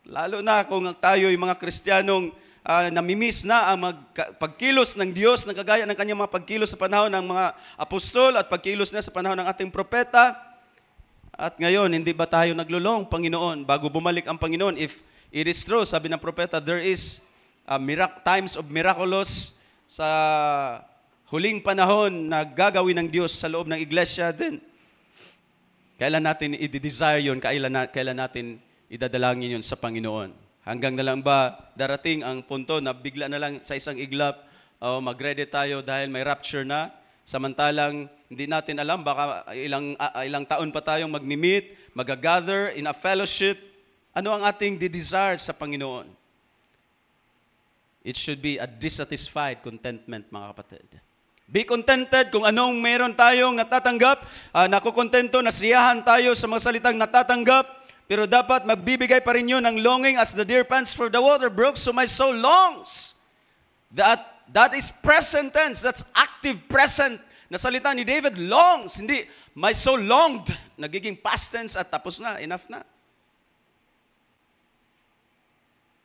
Lalo na kung tayo'y mga Kristiyanong namimiss na ang pagkilos ng Diyos na kagaya ng Kanyang mga pagkilos sa panahon ng mga apostol at pagkilos niya sa panahon ng ating propeta. At ngayon, hindi ba tayo naglulong, Panginoon, bago bumalik ang Panginoon? If it is true, sabi ng propeta, there is times of miraculous sa huling panahon na gagawin ng Diyos sa loob ng iglesia din. Kailan natin i-desire yun? Kailan natin idadalangin yun sa Panginoon? Hanggang na lang ba darating ang punto na bigla na lang sa isang iglap, mag-ready tayo dahil may rapture na? Samantalang hindi natin alam, baka ilang taon pa tayong mag-meet, mag-gather in a fellowship. Ano ang ating desire sa Panginoon? It should be a dissatisfied contentment, mga kapatid. Be contented kung anong meron tayong natatanggap. Nakukontento, nasiyahan tayo sa mga salitang natatanggap. Pero dapat magbibigay pa rin yun ng longing as the deer pants for the water brooks, so my soul longs. That is present tense. That's active present na salita ni David, longs. Hindi, my soul longed. Nagiging past tense at tapos na, enough na.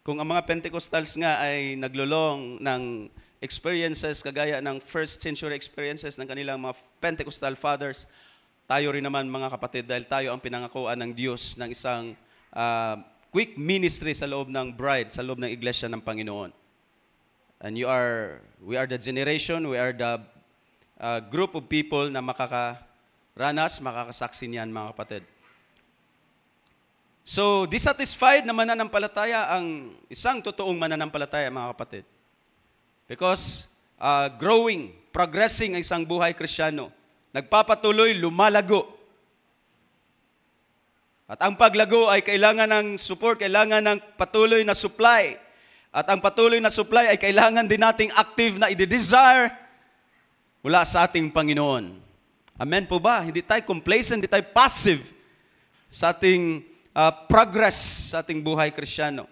Kung ang mga Pentecostals nga ay naglulong ng experiences kagaya ng first century experiences ng kanilang mga Pentecostal fathers, tayo rin naman, mga kapatid, dahil tayo ang pinangakuan ng Diyos ng isang quick ministry sa loob ng bride, sa loob ng iglesia ng Panginoon. And we are the generation, we are the group of people na makakaranas, makakasaksi niyan, mga kapatid. So, dissatisfied na mananampalataya ang isang totoong mananampalataya, mga kapatid. Because growing, progressing ang isang buhay Kristiyano, nagpapatuloy, lumalago. At ang paglago ay kailangan ng support, kailangan ng patuloy na supply. At ang patuloy na supply ay kailangan din nating active na i-desire mula sa ating Panginoon. Amen po ba? Hindi tayo complacent, hindi tayo passive sa ating progress sa ating buhay Kristiyano.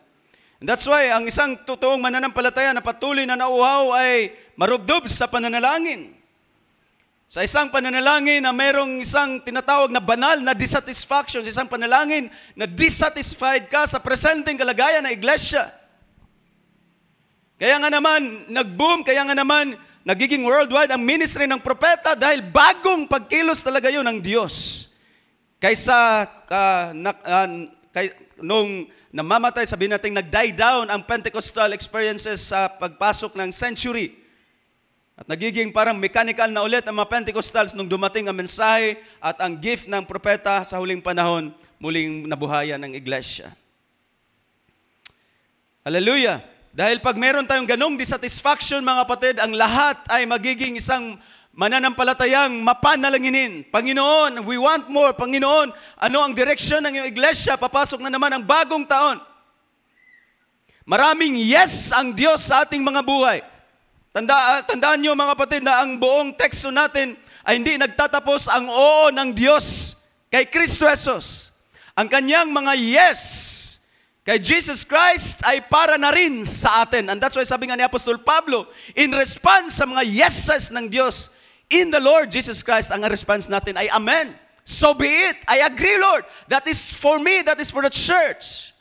And that's why ang isang totoong mananampalataya na patuloy na nauhaw ay marubdob sa pananalangin. Sa isang pananalangin na merong isang tinatawag na banal na dissatisfaction, sa isang panalangin na dissatisfied ka sa presenteng kalagayan ng iglesia. Kaya nga naman, nag-boom, kaya nga naman, nagiging worldwide ang ministry ng propeta dahil bagong pagkilos talaga yun ng Diyos. Kaysa nung namamatay, sabihin natin nag-die down ang Pentecostal experiences sa pagpasok ng century. At nagiging parang mechanical na ulit ang mga Pentecostals nung dumating ang mensahe at ang gift ng propeta sa huling panahon, muling nabuhayan ng iglesia. Hallelujah! Dahil pag meron tayong ganong dissatisfaction, mga kapatid, ang lahat ay magiging isang mananampalatayang mapanalanginin. Panginoon, we want more. Panginoon, ano ang direksyon ng iyong iglesia? Papasok na naman ang bagong taon. Maraming yes ang Diyos sa ating mga buhay. Tandaan niyo, mga kapatid, na ang buong teksto natin ay hindi nagtatapos ang oo ng Diyos kay Kristo Jesus. Ang kanyang mga yes kay Jesus Christ ay para na rin sa atin. And that's why sabi nga ni Apostol Pablo, in response sa mga yeses ng Diyos, in the Lord Jesus Christ, ang response natin ay Amen. So be it. I agree, Lord. That is for me. That is for the church.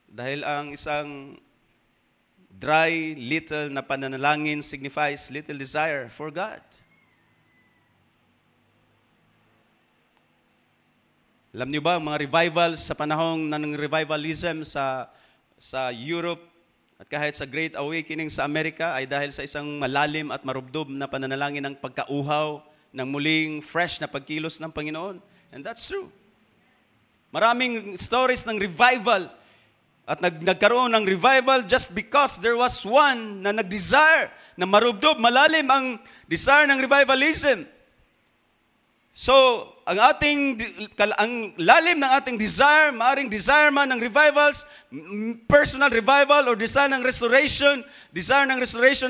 Dahil ang isang dry, little na pananalangin signifies little desire for God. Alam niyo ba, ang mga revivals sa panahong ng revivalism sa Europe at kahit sa Great Awakening sa Amerika ay dahil sa isang malalim at marubdob na pananalangin ng pagkauhaw ng muling fresh na pagkilos ng Panginoon. And that's true. Maraming stories ng revival at nagkaroon ng revival just because there was one na nag-desire na marubdob, malalim ang desire ng revivalism. So, ang lalim ng ating desire, maaring desire man ng revivals, personal revival or desire ng restoration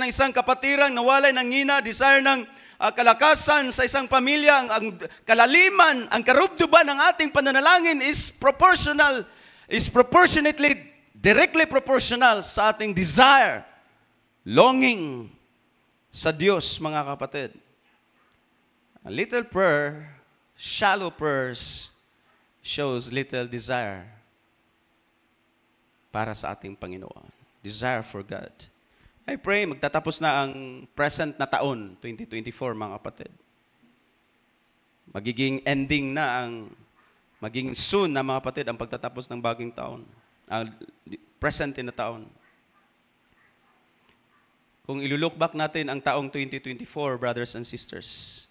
ng isang kapatirang nawalay ng ngina, desire ng kalakasan sa isang pamilya, ang kalaliman, ang karubduban ng ating pananalangin is proportionately, directly proportional sa ating desire, longing sa Diyos, mga kapatid. A little prayer, shallow prayers, shows little desire para sa ating Panginoon. Desire for God. I pray, magtatapos na ang present na taon, 2024, mga kapatid. Magiging ending na magiging soon na mga kapatid, ang pagtatapos ng bagong taon. Ang present na taon. Kung ilulook back natin ang taong 2024, brothers and sisters,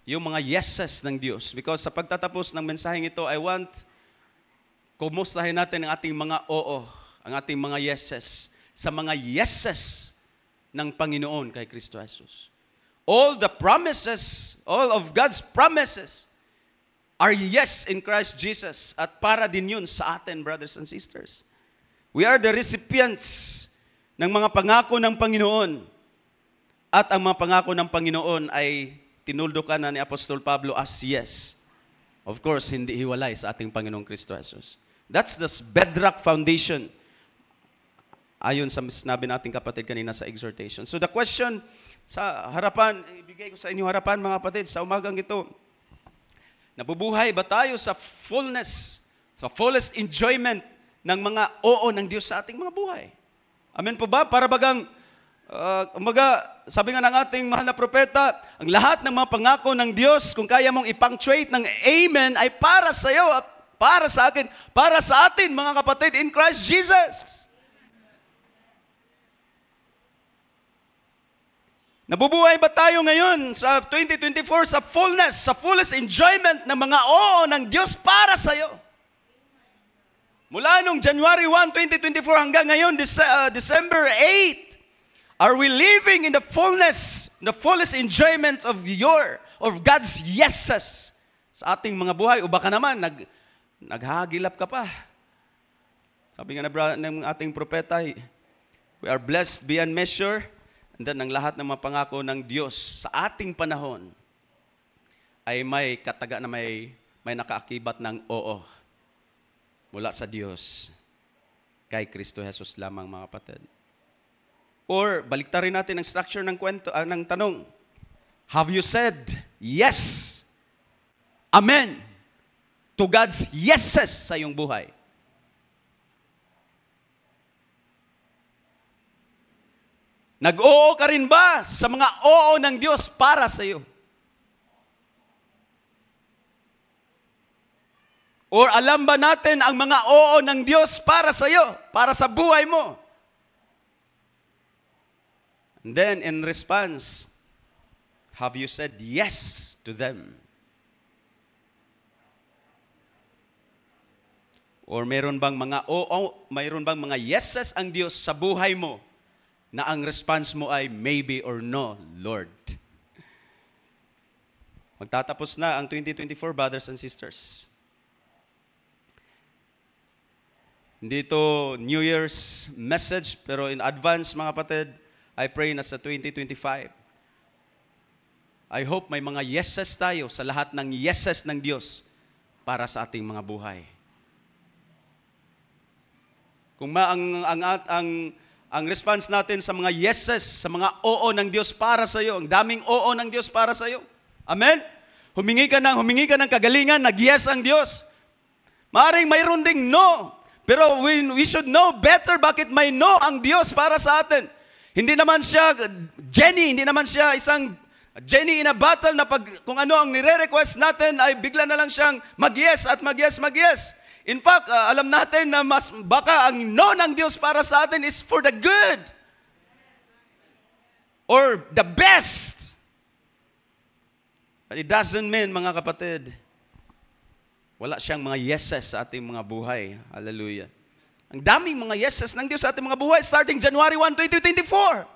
yung mga yeses ng Diyos. Because sa pagtatapos ng mensaheng ito, I want kumustahin natin ang ating mga oo, ang ating mga yeses, sa mga yeses ng Panginoon kay Kristo Jesus. All the promises, all of God's promises are yes in Christ Jesus at para din yun sa atin, brothers and sisters. We are the recipients ng mga pangako ng Panginoon at ang mga pangako ng Panginoon ay tinuldukan na ni Apostol Pablo as yes. Of course, hindi hiwalay sa ating Panginoong Kristo Jesus. That's the bedrock foundation. Ayon sa sinabi nating kapatid kanina sa exhortation. So the question sa harapan, ibigay ko sa inyong harapan mga kapatid, sa umagang ito, nabubuhay ba tayo sa fullness, sa fullest enjoyment ng mga oo ng Diyos sa ating mga buhay? Amen po ba? Para bagang sabi nga ng ating mahal na propeta, ang lahat ng mga pangako ng Diyos, kung kaya mong i-punctuate ng amen, ay para sa iyo at para sa akin, para sa atin, mga kapatid, in Christ Jesus. Nabubuhay ba tayo ngayon sa 2024 sa fullest enjoyment ng mga oo ng Diyos para sa iyo? Mula nung January 1, 2024 hanggang ngayon, December 8, are we living in the fullest enjoyment of God's yeses sa ating mga buhay? O baka naman, naghahagilap ka pa. Sabi nga ng ating propeta, we are blessed beyond measure, and then ang lahat ng mga pangako ng Diyos sa ating panahon ay may kataga na may nakaakibat ng oo mula sa Diyos kay Kristo Jesus lamang, mga kapatid. Or, baliktarin natin ang structure ng kwento, ng tanong. Have you said yes? Amen. To God's yeses sa iyong buhay. Nag-oo ka rin ba sa mga oo ng Diyos para sa iyo? Or alam ba natin ang mga oo ng Diyos para sa iyo, para sa buhay mo? And then, in response, have you said yes to them? Or mayroon bang mga yeses ang Diyos sa buhay mo na ang response mo ay maybe or no, Lord? Magtatapos na ang 2024, brothers and sisters. Hindi ito New Year's message, pero in advance, mga kapatid, I pray na sa 2025, I hope may mga yeses tayo sa lahat ng yeses ng Diyos para sa ating mga buhay. Kung ang response natin sa mga yeses, sa mga oo ng Diyos para sa iyo, ang daming oo ng Diyos para sa iyo. Amen? Humingi ka ng kagalingan, nag-yes ang Diyos. Maaring mayroon ding no. Pero we should know better bakit may no ang Diyos para sa atin. Hindi naman siya hindi naman siya isang Jenny in a battle na kung ano ang nire-request natin ay bigla na lang siyang mag-yes at mag-yes, mag-yes. In fact, alam natin na baka ang no ng Diyos para sa atin is for the good. Or the best. But it doesn't mean, mga kapatid, wala siyang mga yeses sa ating mga buhay. Hallelujah. Ang daming mga yeses ng Diyos sa ating mga buhay starting January 1, 2024.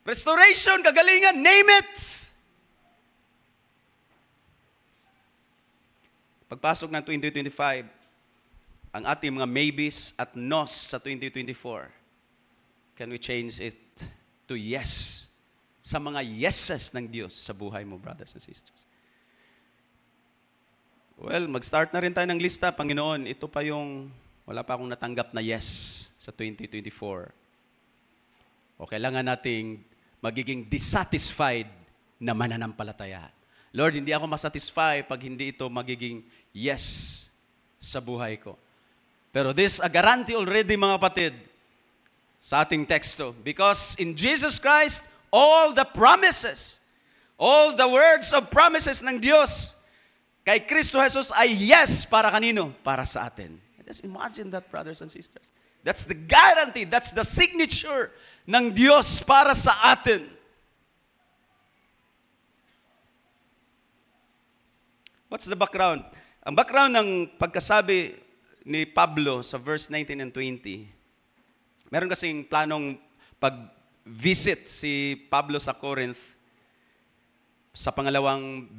Restoration, kagalingan, name it. Pagpasok ng 2025, ang ating mga maybes at nos sa 2024, can we change it to yes? Sa mga yeses ng Diyos sa buhay mo, brothers and sisters. Well, mag-start na rin tayo ng lista, Panginoon. Ito pa yung wala pa akong natanggap na yes sa 2024. O kailangan nating magiging dissatisfied na mananampalataya. Lord, hindi ako masatisfy pag hindi ito magiging yes sa buhay ko. Pero this, a guarantee already, mga kapatid, sa ating teksto. Because in Jesus Christ, all the promises, all the words of promises ng Diyos, kay Kristo Jesus ay yes para kanino? Para sa atin. Just imagine that, brothers and sisters. That's the guarantee, that's the signature ng Diyos para sa atin. What's the background? Ang background ng pagkasabi ni Pablo sa verse 19 and 20, meron kasing planong pag-visit si Pablo sa Corinth sa pangalawang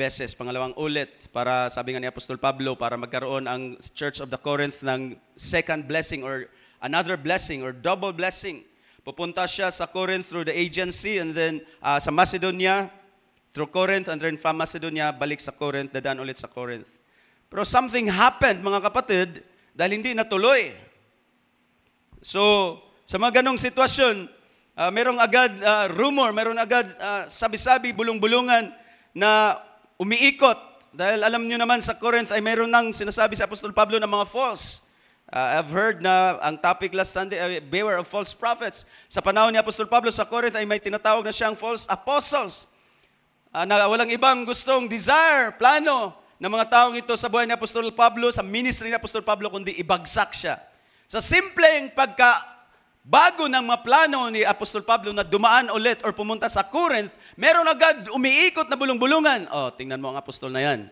ulit, para sabi nga ni Apostol Pablo, para magkaroon ang Church of the Corinth ng second blessing or another blessing or double blessing. Pupunta siya sa Corinth through the agency and then sa Macedonia, through Corinth, and then from Macedonia, balik sa Corinth, dadaan ulit sa Corinth. Pero something happened, mga kapatid, dahil hindi natuloy. So, sa mga ganong sitwasyon, merong agad rumor, merong agad sabi-sabi, bulong-bulungan na umiikot. Dahil alam nyo naman sa Corinth ay meron nang sinasabi sa Apostol Pablo ng mga false. I've heard na ang topic last Sunday, beware of false prophets. Sa panahon ni Apostol Pablo sa Corinth ay may tinatawag na siyang false apostles. Na walang ibang gustong desire, plano ng mga taong ito sa buhay ni Apostol Pablo, sa ministry ni Apostol Pablo, kundi ibagsak siya. Sa simpleng bago ng mga plano ni Apostol Pablo na dumaan ulit or pumunta sa Corinth, meron agad umiikot na bulong-bulungan. Tingnan mo ang apostol na yan.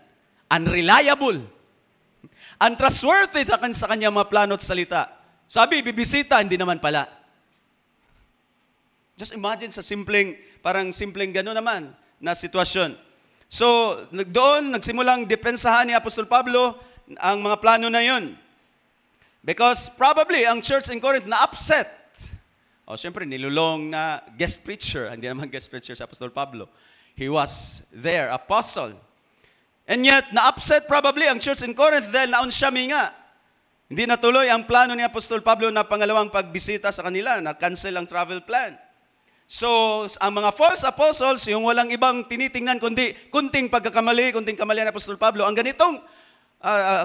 Unreliable. Untrustworthy sa kanya mga plano at salita. Sabi, bibisita, hindi naman pala. Just imagine sa parang simpleng gano'n naman na sitwasyon. So, doon, nagsimulang depensahan ni Apostol Pablo ang mga plano na yun. Because probably, ang church in Corinth na-upset. Siyempre, nilulong na guest preacher. Hindi naman guest preacher si Apostol Pablo. He was there, apostle. And yet, na-upset probably ang church in Corinth dahil naunsyami nga. Hindi natuloy ang plano ni Apostol Pablo na pangalawang pagbisita sa kanila, na-cancel ang travel plan. So, ang mga false apostles, yung walang ibang tinitingnan kundi kunting pagkakamali, kunting kamali ni Apostol Pablo, ang ganitong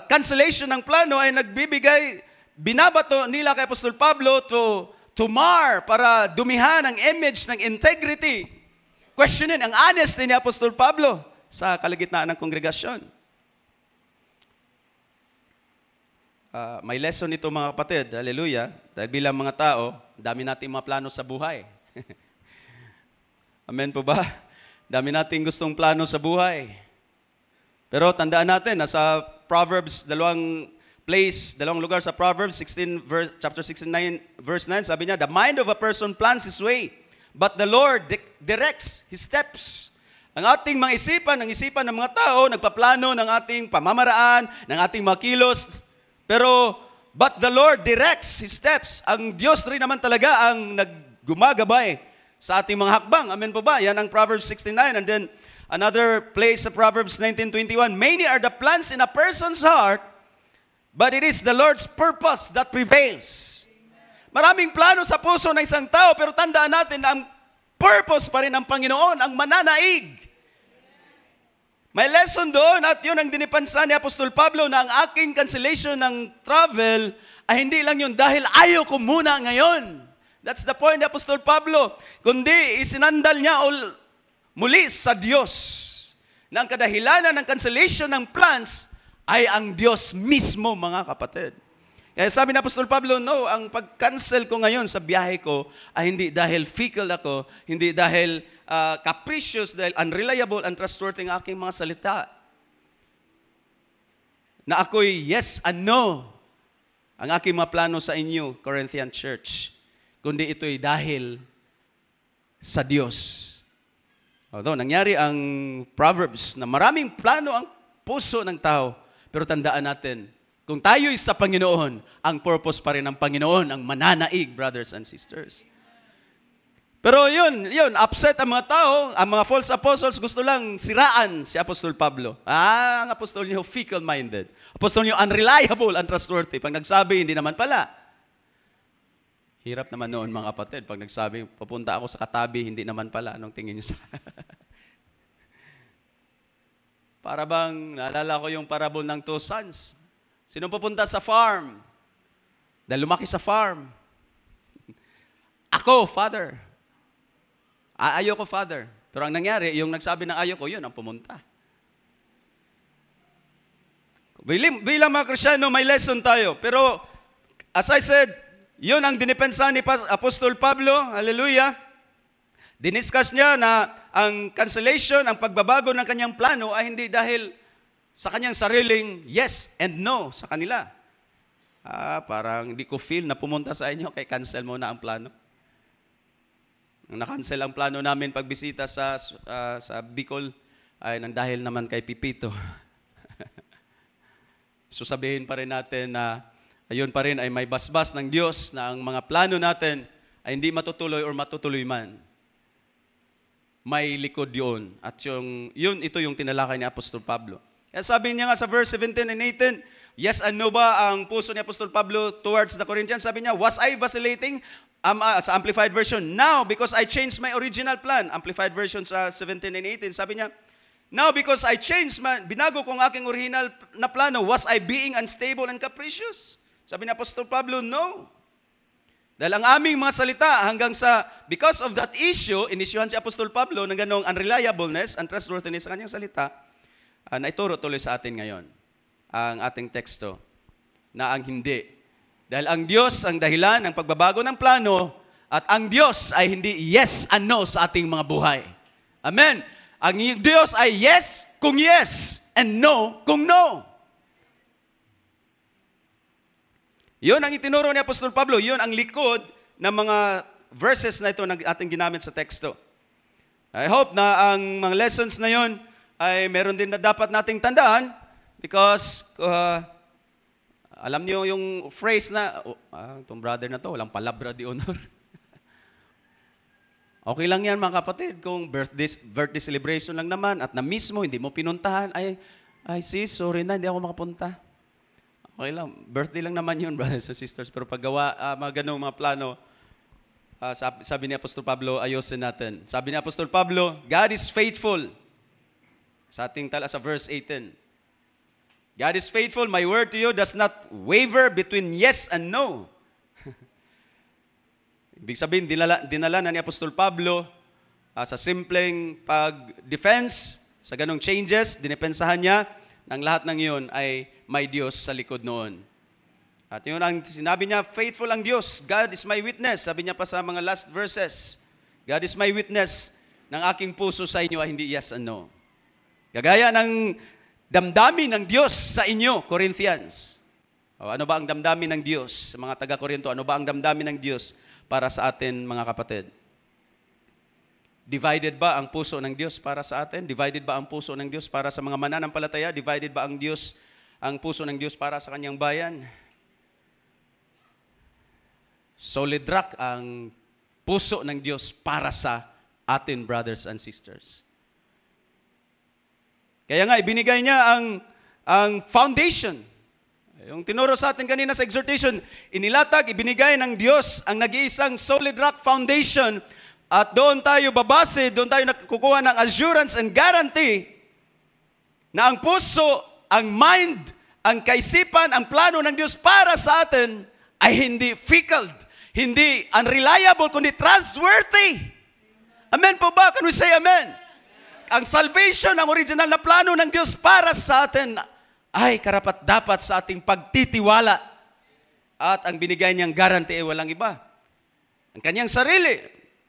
cancellation ng plano ay binabato nila kay Apostol Pablo to mar, para dumihan ang image ng integrity. Questionin ang honesty ni Apostol Pablo sa kalagitnaan ng kongregasyon. May lesson ito, mga kapatid, hallelujah, dahil bilang mga tao, dami nating mga plano sa buhay. Amen po ba? Dami nating gustong plano sa buhay. Pero tandaan natin, nasa Proverbs, dalawang lugar sa Proverbs, chapter 69, verse 9, sabi niya, the mind of a person plans his way, but the Lord directs his steps. Ang ating mga isipan, ang isipan ng mga tao, nagpaplano ng ating pamamaraan, ng ating mga kilos, but the Lord directs his steps. Ang Diyos rin naman talaga ang gumagabay sa ating mga hakbang. Amen po ba? Yan ang Proverbs 69. And then, another place sa Proverbs 19:21, many are the plans in a person's heart, but it is the Lord's purpose that prevails. Maraming plano sa puso ng isang tao, pero tandaan natin na ang purpose pa rin ng Panginoon, ang mananaig. May lesson doon at yun ang dinipansan ni Apostol Pablo na ang aking cancellation ng travel ay hindi lang yun dahil ayaw ko muna ngayon. That's the point ni Apostol Pablo. Kundi isinandal niya muli sa Diyos na ang kadahilanan ng cancellation ng plans ay ang Diyos mismo, mga kapatid. Kaya sabi ni Apostol Pablo, no, ang pag-cancel ko ngayon sa biyahe ko ay hindi dahil fickle ako, hindi dahil capricious, dahil unreliable, untrustworthy ang aking mga salita. Na ako'y yes and no ang aking mga plano sa inyo, Corinthian Church. Kundi ito'y dahil sa Diyos. Although, nangyari ang Proverbs na maraming plano ang puso ng tao, pero tandaan natin, kung tayo'y sa Panginoon, ang purpose pa rin ng Panginoon, ang mananaig, brothers and sisters. Pero yun, upset ang mga tao, ang mga false apostles gusto lang siraan si Apostol Pablo. Ang apostol niyo fickle-minded. Apostol niyo unreliable, untrustworthy. Pag nagsabi, hindi naman pala. Hirap naman noon mga kapatid. Pag nagsabi, papunta ako sa katabi, hindi naman pala. Anong tingin niyo sa... Para bang, naalala ko yung parable ng two sons. Sino pupunta sa farm? Dahil lumaki sa farm. Ako, father. Ayoko, Father. Pero ang nangyari, yung nagsabi ng ayoko, yun ang pumunta. Bilang mga Kristyano, may lesson tayo. Pero, as I said, yun ang dinipensa ni Apostol Pablo. Hallelujah. Diniscuss niya na ang cancellation, ang pagbabago ng kanyang plano ay hindi dahil sa kanyang sariling yes and no sa kanila. Parang hindi ko feel na pumunta sa inyo, kaya cancel mo na ang plano. Na-cancel ang plano namin pagbisita sa Bicol ay nang dahil naman kay Pipito. So sabihin pa rin natin na ayun pa rin ay may basbas ng Diyos na ang mga plano natin ay hindi matutuloy or matutuloy man. May likod yun. At ito yung tinalakay ni Apostol Pablo. Kaya sabi niya nga sa verse 17 and 18, yes and no ba ang puso ni Apostol Pablo towards the Corinthians? Sabi niya, was I vacillating? Sa Amplified Version, now because I changed my original plan. Amplified Version sa 17 and 18, sabi niya, now because I changed, binago kong aking original na plano, was I being unstable and capricious? Sabi ni Apostol Pablo, no. Dahil ang aming mga salita hanggang sa, because of that issue, inisyuhan si Apostol Pablo ng ganong unreliableness, untrustworthiness sa kanyang salita, na ituro tuloy sa atin ngayon, ang ating teksto, na ang hindi. Dahil ang Diyos ang dahilan ng pagbabago ng plano at ang Diyos ay hindi yes and no sa ating mga buhay. Amen. Ang Diyos ay yes kung yes and no kung no. Yun ang itinuro ni Apostol Pablo. Yun ang likod ng mga verses na ito na ating ginamit sa teksto. I hope na ang mga lessons na yun ay meron din na dapat nating tandaan because alam niyo yung phrase na, itong brother na to, walang palabra di honor. Okay lang yan mga kapatid, kung birthday celebration lang naman at na mismo hindi mo pinuntahan, ay sis, sorry na, hindi ako makapunta. Okay lang, birthday lang naman yun, brothers and sisters. Pero paggawa, mga ganong mga plano, sabi ni Apostol Pablo, ayosin natin. Sabi ni Apostol Pablo, God is faithful. Sa ating tala sa verse 18. God is faithful, my word to you does not waver between yes and no. Ibig sabihin, dinala na ni Apostol Pablo sa simpleng pag-defense, sa ganong changes, dinipensahan niya, ng lahat ng iyon ay may Diyos sa likod noon. At yun ang sinabi niya, faithful ang Diyos, God is my witness. Sabi niya pa sa mga last verses, God is my witness, ng aking puso sa inyo ay hindi yes and no. Kagaya ng damdamin ng Diyos sa inyo, Corinthians. Ano ba ang damdamin ng Diyos? Sa mga taga-Korinto, ano ba ang damdamin ng Diyos para sa atin, mga kapatid? Divided ba ang puso ng Diyos para sa atin? Divided ba ang puso ng Diyos para sa mga mananampalataya? Divided ba ang puso ng Diyos para sa kanyang bayan? Solid rock ang puso ng Diyos para sa atin, brothers and sisters. Kaya nga, ibinigay niya ang foundation. Yung tinuro sa atin kanina sa exhortation, inilatag, ibinigay ng Diyos ang nag-iisang solid rock foundation at doon tayo babase, doon tayo nakukuha ng assurance and guarantee na ang puso, ang mind, ang kaisipan, ang plano ng Diyos para sa atin ay hindi fickle, hindi unreliable, kundi trustworthy. Amen po ba? Can we say amen? Ang salvation, ang original na plano ng Diyos para sa atin ay karapat-dapat sa ating pagtitiwala. At ang binigay niyang guarantee ay walang iba. Ang kanyang sarili.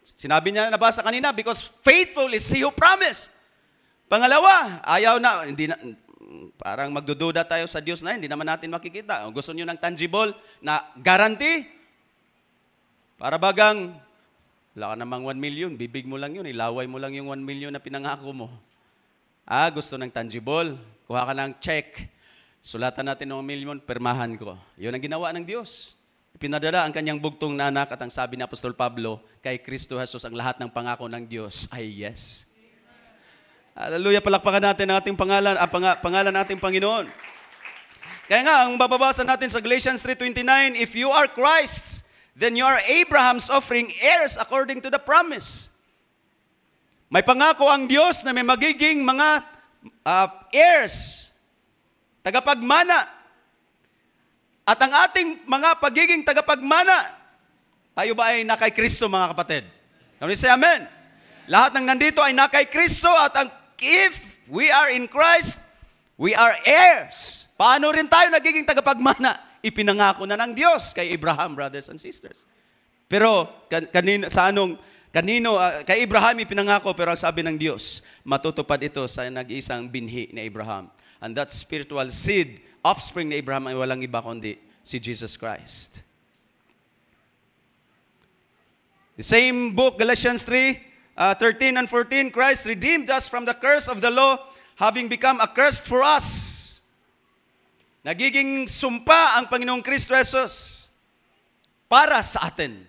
Sinabi niya, nabasa kanina, because faithful is he who promised. Pangalawa, ayaw na, hindi na, parang magdududa tayo sa Diyos na hindi naman natin makikita. Kung gusto niyo ng tangible na guarantee, para bagang, wala ka namang 1 million, bibig mo lang yun, ilaway mo lang yung 1 million na pinangako mo. Gusto ng tangible, kuha ka ng check, sulatan natin ng 1 million, permahan ko. Yun ang ginawa ng Diyos. Pinadala ang kanyang bugtong na anak at ang sabi ni Apostol Pablo, kay Kristo Jesus ang lahat ng pangako ng Diyos ay yes. Hallelujah, palakpakan natin ang ating pangalan, pangalan ng ating Panginoon. Kaya nga, ang bababasa natin sa Galatians 3:29, if you are Christ's, then you are Abraham's offering, heirs according to the promise. May pangako ang Diyos na may magiging mga heirs, tagapagmana. At ang ating mga pagiging tagapagmana, tayo ba ay nakay Kristo, mga kapatid? Can we say amen? Lahat ng nandito ay nakay Kristo at if we are in Christ, we are heirs. Paano rin tayo nagiging tagapagmana? Ipinangako na ng Diyos kay Abraham, brothers and sisters. Pero kay Abraham ipinangako, pero ang sabi ng Diyos, matutupad ito sa nag-iisang binhi ni Abraham. And that spiritual seed, offspring ni Abraham ay walang iba kundi si Jesus Christ. The same book, Galatians 3:13 and 14, Christ redeemed us from the curse of the law, having become a curse for us. Nagiging sumpa ang Panginoong Kristo Jesus para sa atin.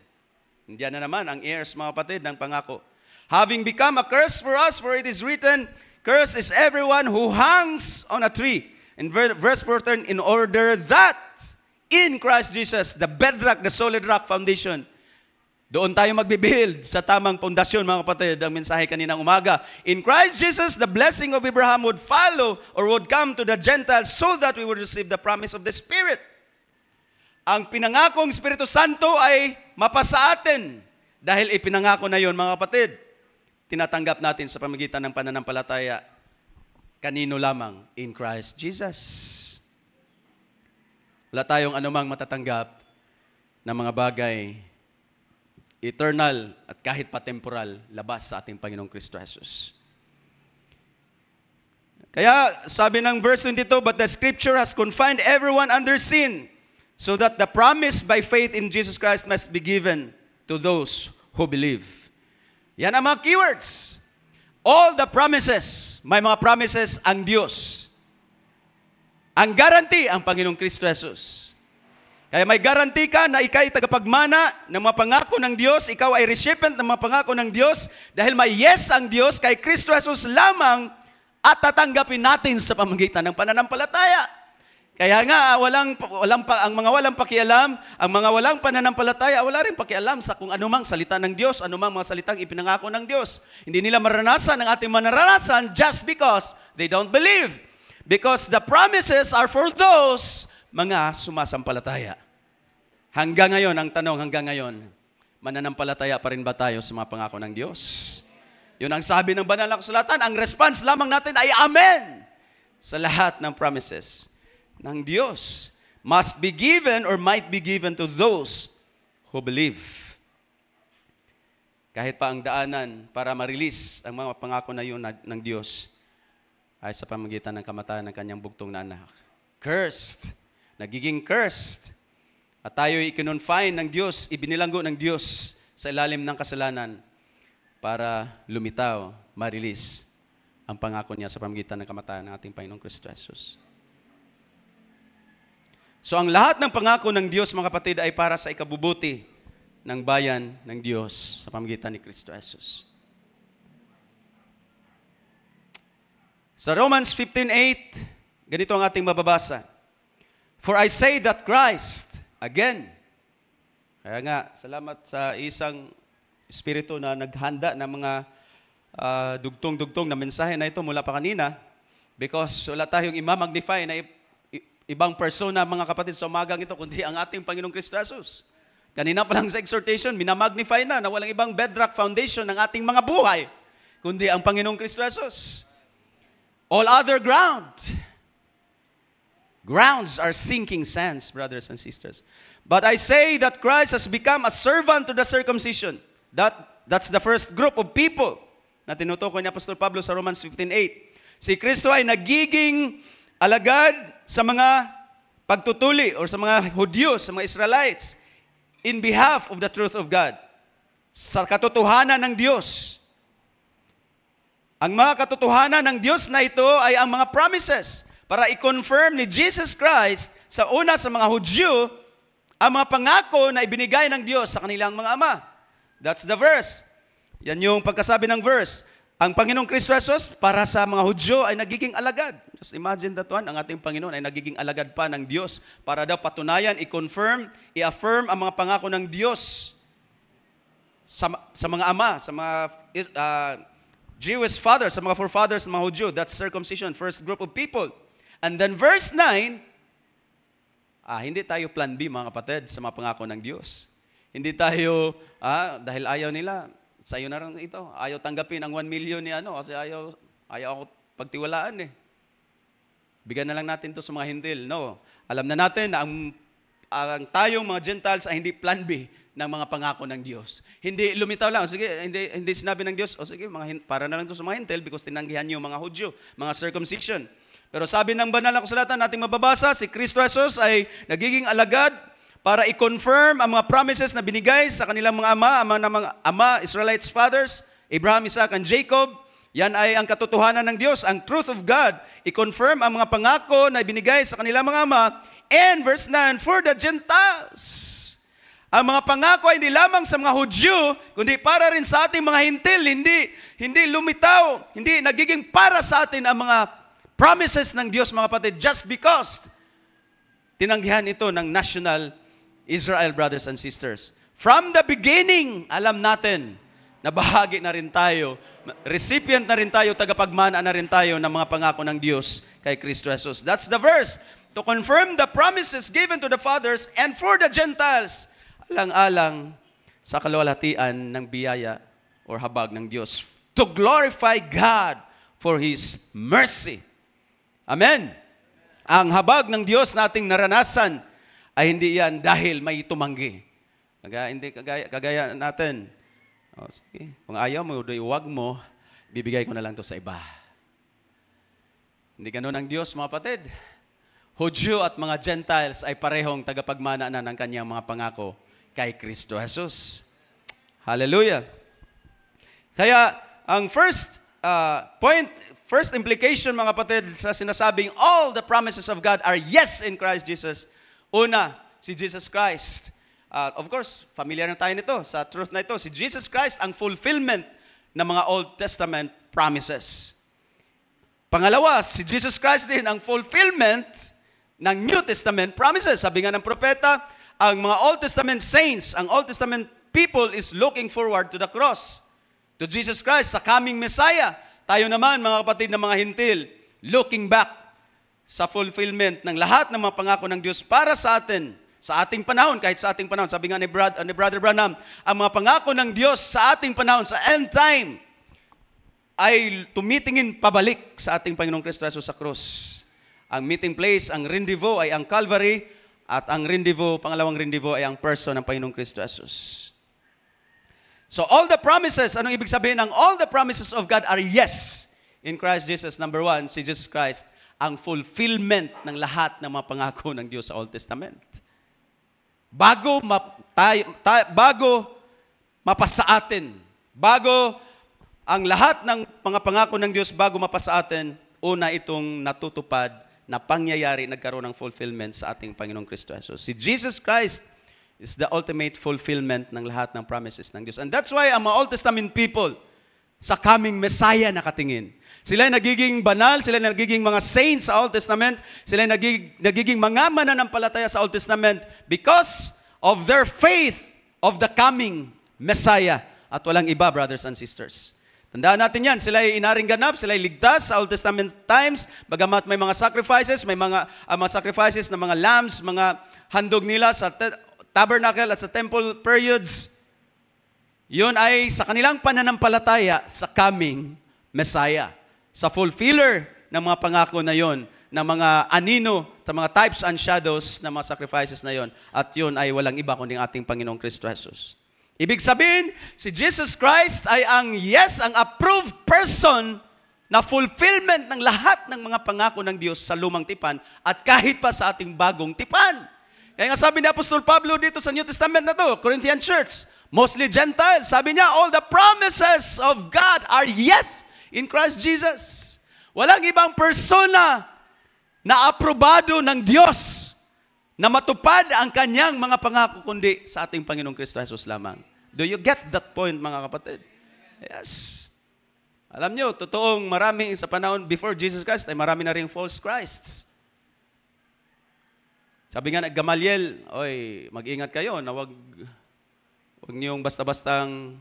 Hindi na naman ang heirs, mga kapatid, ng pangako. Having become a curse for us, for it is written, cursed is everyone who hangs on a tree. In verse 14, in order that in Christ Jesus, the bedrock, the solid rock foundation, doon tayo magbibuild sa tamang pundasyon, mga kapatid, ang mensahe kaninang umaga. In Christ Jesus, the blessing of Abraham would follow or would come to the Gentiles so that we would receive the promise of the Spirit. Ang pinangakong Espiritu Santo ay mapasa atin dahil ipinangako na yon, mga kapatid. Tinatanggap natin sa pamamagitan ng pananampalataya. Kanino lamang? In Christ Jesus. Wala tayong anumang matatanggap na mga bagay eternal at kahit pa temporal labas sa ating Panginoong Kristo Jesus. Kaya sabi ng verse 22, but the Scripture has confined everyone under sin, so that the promise by faith in Jesus Christ must be given to those who believe. Yan ang mga keywords. All the promises, may mga promises ang Diyos. Ang guarantee, ang Panginoong Kristo Jesus. Kaya may guarantee ka na ikay tagapagmana ng mga pangako ng Diyos, ikaw ay recipient ng mga pangako ng Diyos, dahil may yes ang Diyos kay Kristo Jesus lamang at tatanggapin natin sa pamamagitan ng pananampalataya. Kaya nga, ang mga walang pakialam, ang mga walang pananampalataya, wala rin pakialam sa kung anumang salita ng Diyos, anumang mga salitang ipinangako ng Diyos. Hindi nila maranasan ang ating manaranasan just because they don't believe. Because the promises are for those mga sumasampalataya. Hanggang ngayon, ang tanong hanggang ngayon, mananampalataya pa rin ba tayo sa mga pangako ng Diyos? Yun ang sabi ng banal na kasulatan, ang response lamang natin ay Amen sa lahat ng promises ng Diyos. Must be given or might be given to those who believe. Kahit pa ang daanan para ma-release ang mga pangako na yun ng Diyos ay sa pamamagitan ng kamatayan ng kanyang bugtong na anak. Cursed. Nagiging cursed. At tayo ikinonfine ng Diyos, ibinilanggo ng Diyos sa ilalim ng kasalanan para lumitaw, ma-release ang pangako niya sa pamamagitan ng kamatayan ng ating Panginoong Kristo Jesus. So ang lahat ng pangako ng Diyos, mga kapatid, ay para sa ikabubuti ng bayan ng Diyos sa pamamagitan ni Kristo Jesus. Sa Romans 15:8, ganito ang ating mababasa. For I say that Christ, again, kaya nga, salamat sa isang Espiritu na naghanda ng mga dugtong-dugtong na mensahe na ito mula pa kanina, because wala tayong imamagnify na ibang persona, mga kapatid, sa umagang ito, kundi ang ating Panginoong Kristo Jesus. Kanina pa lang sa exhortation, minamagnify na walang ibang bedrock foundation ng ating mga buhay, kundi ang Panginoong Kristo Jesus. All other grounds are sinking sands, brothers and sisters. But I say that Christ has become a servant to the circumcision. That's the first group of people na tinutukoy ni Apostol Pablo sa Romans 15:8. Si Kristo ay nagiging alagad sa mga pagtutuli o sa mga Hudyo, sa mga Israelites, in behalf of the truth of God. Sa katotohanan ng Diyos. Ang mga katotohanan ng Diyos na ito ay ang mga promises para i-confirm ni Jesus Christ sa una sa mga Hudyo ang mga pangako na ibinigay ng Diyos sa kanilang mga ama. That's the verse. Yan yung pagkasabi ng verse. Ang Panginoong Kristo Jesus para sa mga Hudyo ay nagiging alagad. Just imagine that one, ang ating Panginoon ay nagiging alagad pa ng Diyos para daw patunayan, i-confirm, i-affirm ang mga pangako ng Diyos sa mga ama, sa mga Jewish fathers, sa mga forefathers ng mga Hudyo. That's circumcision, first group of people. And then verse 9, hindi tayo plan B, mga kapatid, sa mga pangako ng Diyos. Hindi tayo, dahil ayaw nila, sa'yo na rin ito. Ayaw tanggapin ang 1 million ni kasi ayaw ako pagtiwalaan Bigyan na lang natin to sa mga Hintil. No. Alam na natin na ang tayong mga Gentiles ay hindi plan B ng mga pangako ng Diyos. Hindi lumitaw lang. Sige, hindi sinabi ng Diyos, sige, para na lang to sa mga Hintil because tinanggihan niyo mga Hudyo, mga circumcision. Pero sabi ng banal na kasulatan nating mababasa, si Kristo Jesus ay nagiging alagad para i-confirm ang mga promises na binigay sa kanilang mga ama, Israelites fathers, Abraham, Isaac, and Jacob. Yan ay ang katotohanan ng Diyos, ang truth of God. I-confirm ang mga pangako na ibinigay sa kanilang mga ama. And verse 9, for the Gentiles. Ang mga pangako ay hindi lamang sa mga Hudyo, kundi para rin sa ating mga Hintil. Hindi lumitaw, hindi nagiging para sa atin ang mga promises ng Diyos, mga kapatid, just because tinanggihan ito ng national Israel, brothers and sisters. From the beginning, alam natin na bahagi na rin tayo, recipient na rin tayo, tagapagmana na rin tayo ng mga pangako ng Diyos kay Kristo Jesus. That's the verse. To confirm the promises given to the fathers and for the Gentiles, alang-alang sa kaluwalhatian ng biyaya or habag ng Diyos. To glorify God for His mercy. Amen. Ang habag ng Diyos nating naranasan ay hindi yan dahil may tumanggi. Kagaya natin. Sige, kung ayaw mo, huwag mo, bibigay ko na lang to sa iba. Hindi ganun ang Diyos, mga kapatid. Hudyo at mga Gentiles ay parehong tagapagmana na ng kanyang mga pangako kay Kristo Jesus. Hallelujah. Kaya, ang first implication, mga kapatid, sa sinasabing all the promises of God are yes in Christ Jesus. Una, si Jesus Christ. Of course, familiar na tayo nito sa truth na ito. Si Jesus Christ ang fulfillment ng mga Old Testament promises. Pangalawa, si Jesus Christ din ang fulfillment ng New Testament promises. Sabi nga ng propeta, ang mga Old Testament saints, ang Old Testament people is looking forward to the cross. To Jesus Christ, sa coming Messiah. Tayo naman, mga kapatid ng mga Hintil, looking back sa fulfillment ng lahat ng mga pangako ng Diyos para sa atin, sa ating panahon, kahit sa ating panahon. Sabi nga ni Brother Branham, ang mga pangako ng Diyos sa ating panahon, sa end time, ay tumitingin pabalik sa ating Panginoong Kristo Jesus sa krus. Ang meeting place, ang rendezvous ay ang Calvary, at ang rendezvous, pangalawang rendezvous ay ang person ng Panginoong Kristo Jesus. So all the promises, anong ibig sabihin ng all the promises of God are yes in Christ Jesus. Number one, si Jesus Christ, ang fulfillment ng lahat ng mga pangako ng Diyos sa Old Testament. Bago mapasa atin, bago ang lahat ng mga pangako ng Diyos bago mapasa atin, una itong natutupad na pangyayari, nagkaroon ng fulfillment sa ating Panginoong Kristo Jesus. Si Jesus Christ is the ultimate fulfillment ng lahat ng promises ng Diyos. And that's why ang mga Old Testament people, sa coming Messiah nakatingin. Sila nagiging banal, sila nagiging mga saints sa Old Testament, sila nagiging mga mananampalataya sa Old Testament because of their faith of the coming Messiah. At walang iba, brothers and sisters. Tandaan natin yan, sila ay inaring ganap, sila ay ligtas sa Old Testament times, bagamat may mga sacrifices, may mga sacrifices ng mga lambs, mga handog nila sa tabernacle at sa temple periods. Yun ay sa kanilang pananampalataya sa coming Messiah. Sa fulfiller ng mga pangako na yon, ng mga anino, sa mga types and shadows ng mga sacrifices na yon. At yun ay walang iba kundi ang ating Panginoong Kristo Jesus. Ibig sabihin, si Jesus Christ ay ang approved person na fulfillment ng lahat ng mga pangako ng Diyos sa lumang tipan at kahit pa sa ating bagong tipan. Kaya nga sabi ni Apostol Pablo dito sa New Testament na to, Corinthian Church, mostly Gentiles, sabi niya, all the promises of God are yes in Christ Jesus. Walang ibang persona na aprobado ng Diyos na matupad ang kanyang mga pangako kundi sa ating Panginoong Kristo Jesus lamang. Do you get that point, mga kapatid? Yes. Alam nyo, totoong marami sa panahon before Jesus Christ ay marami na ring false Christs. Sabi nga na Gamaliel, oy, mag-ingat kayo na wag niyong basta-bastang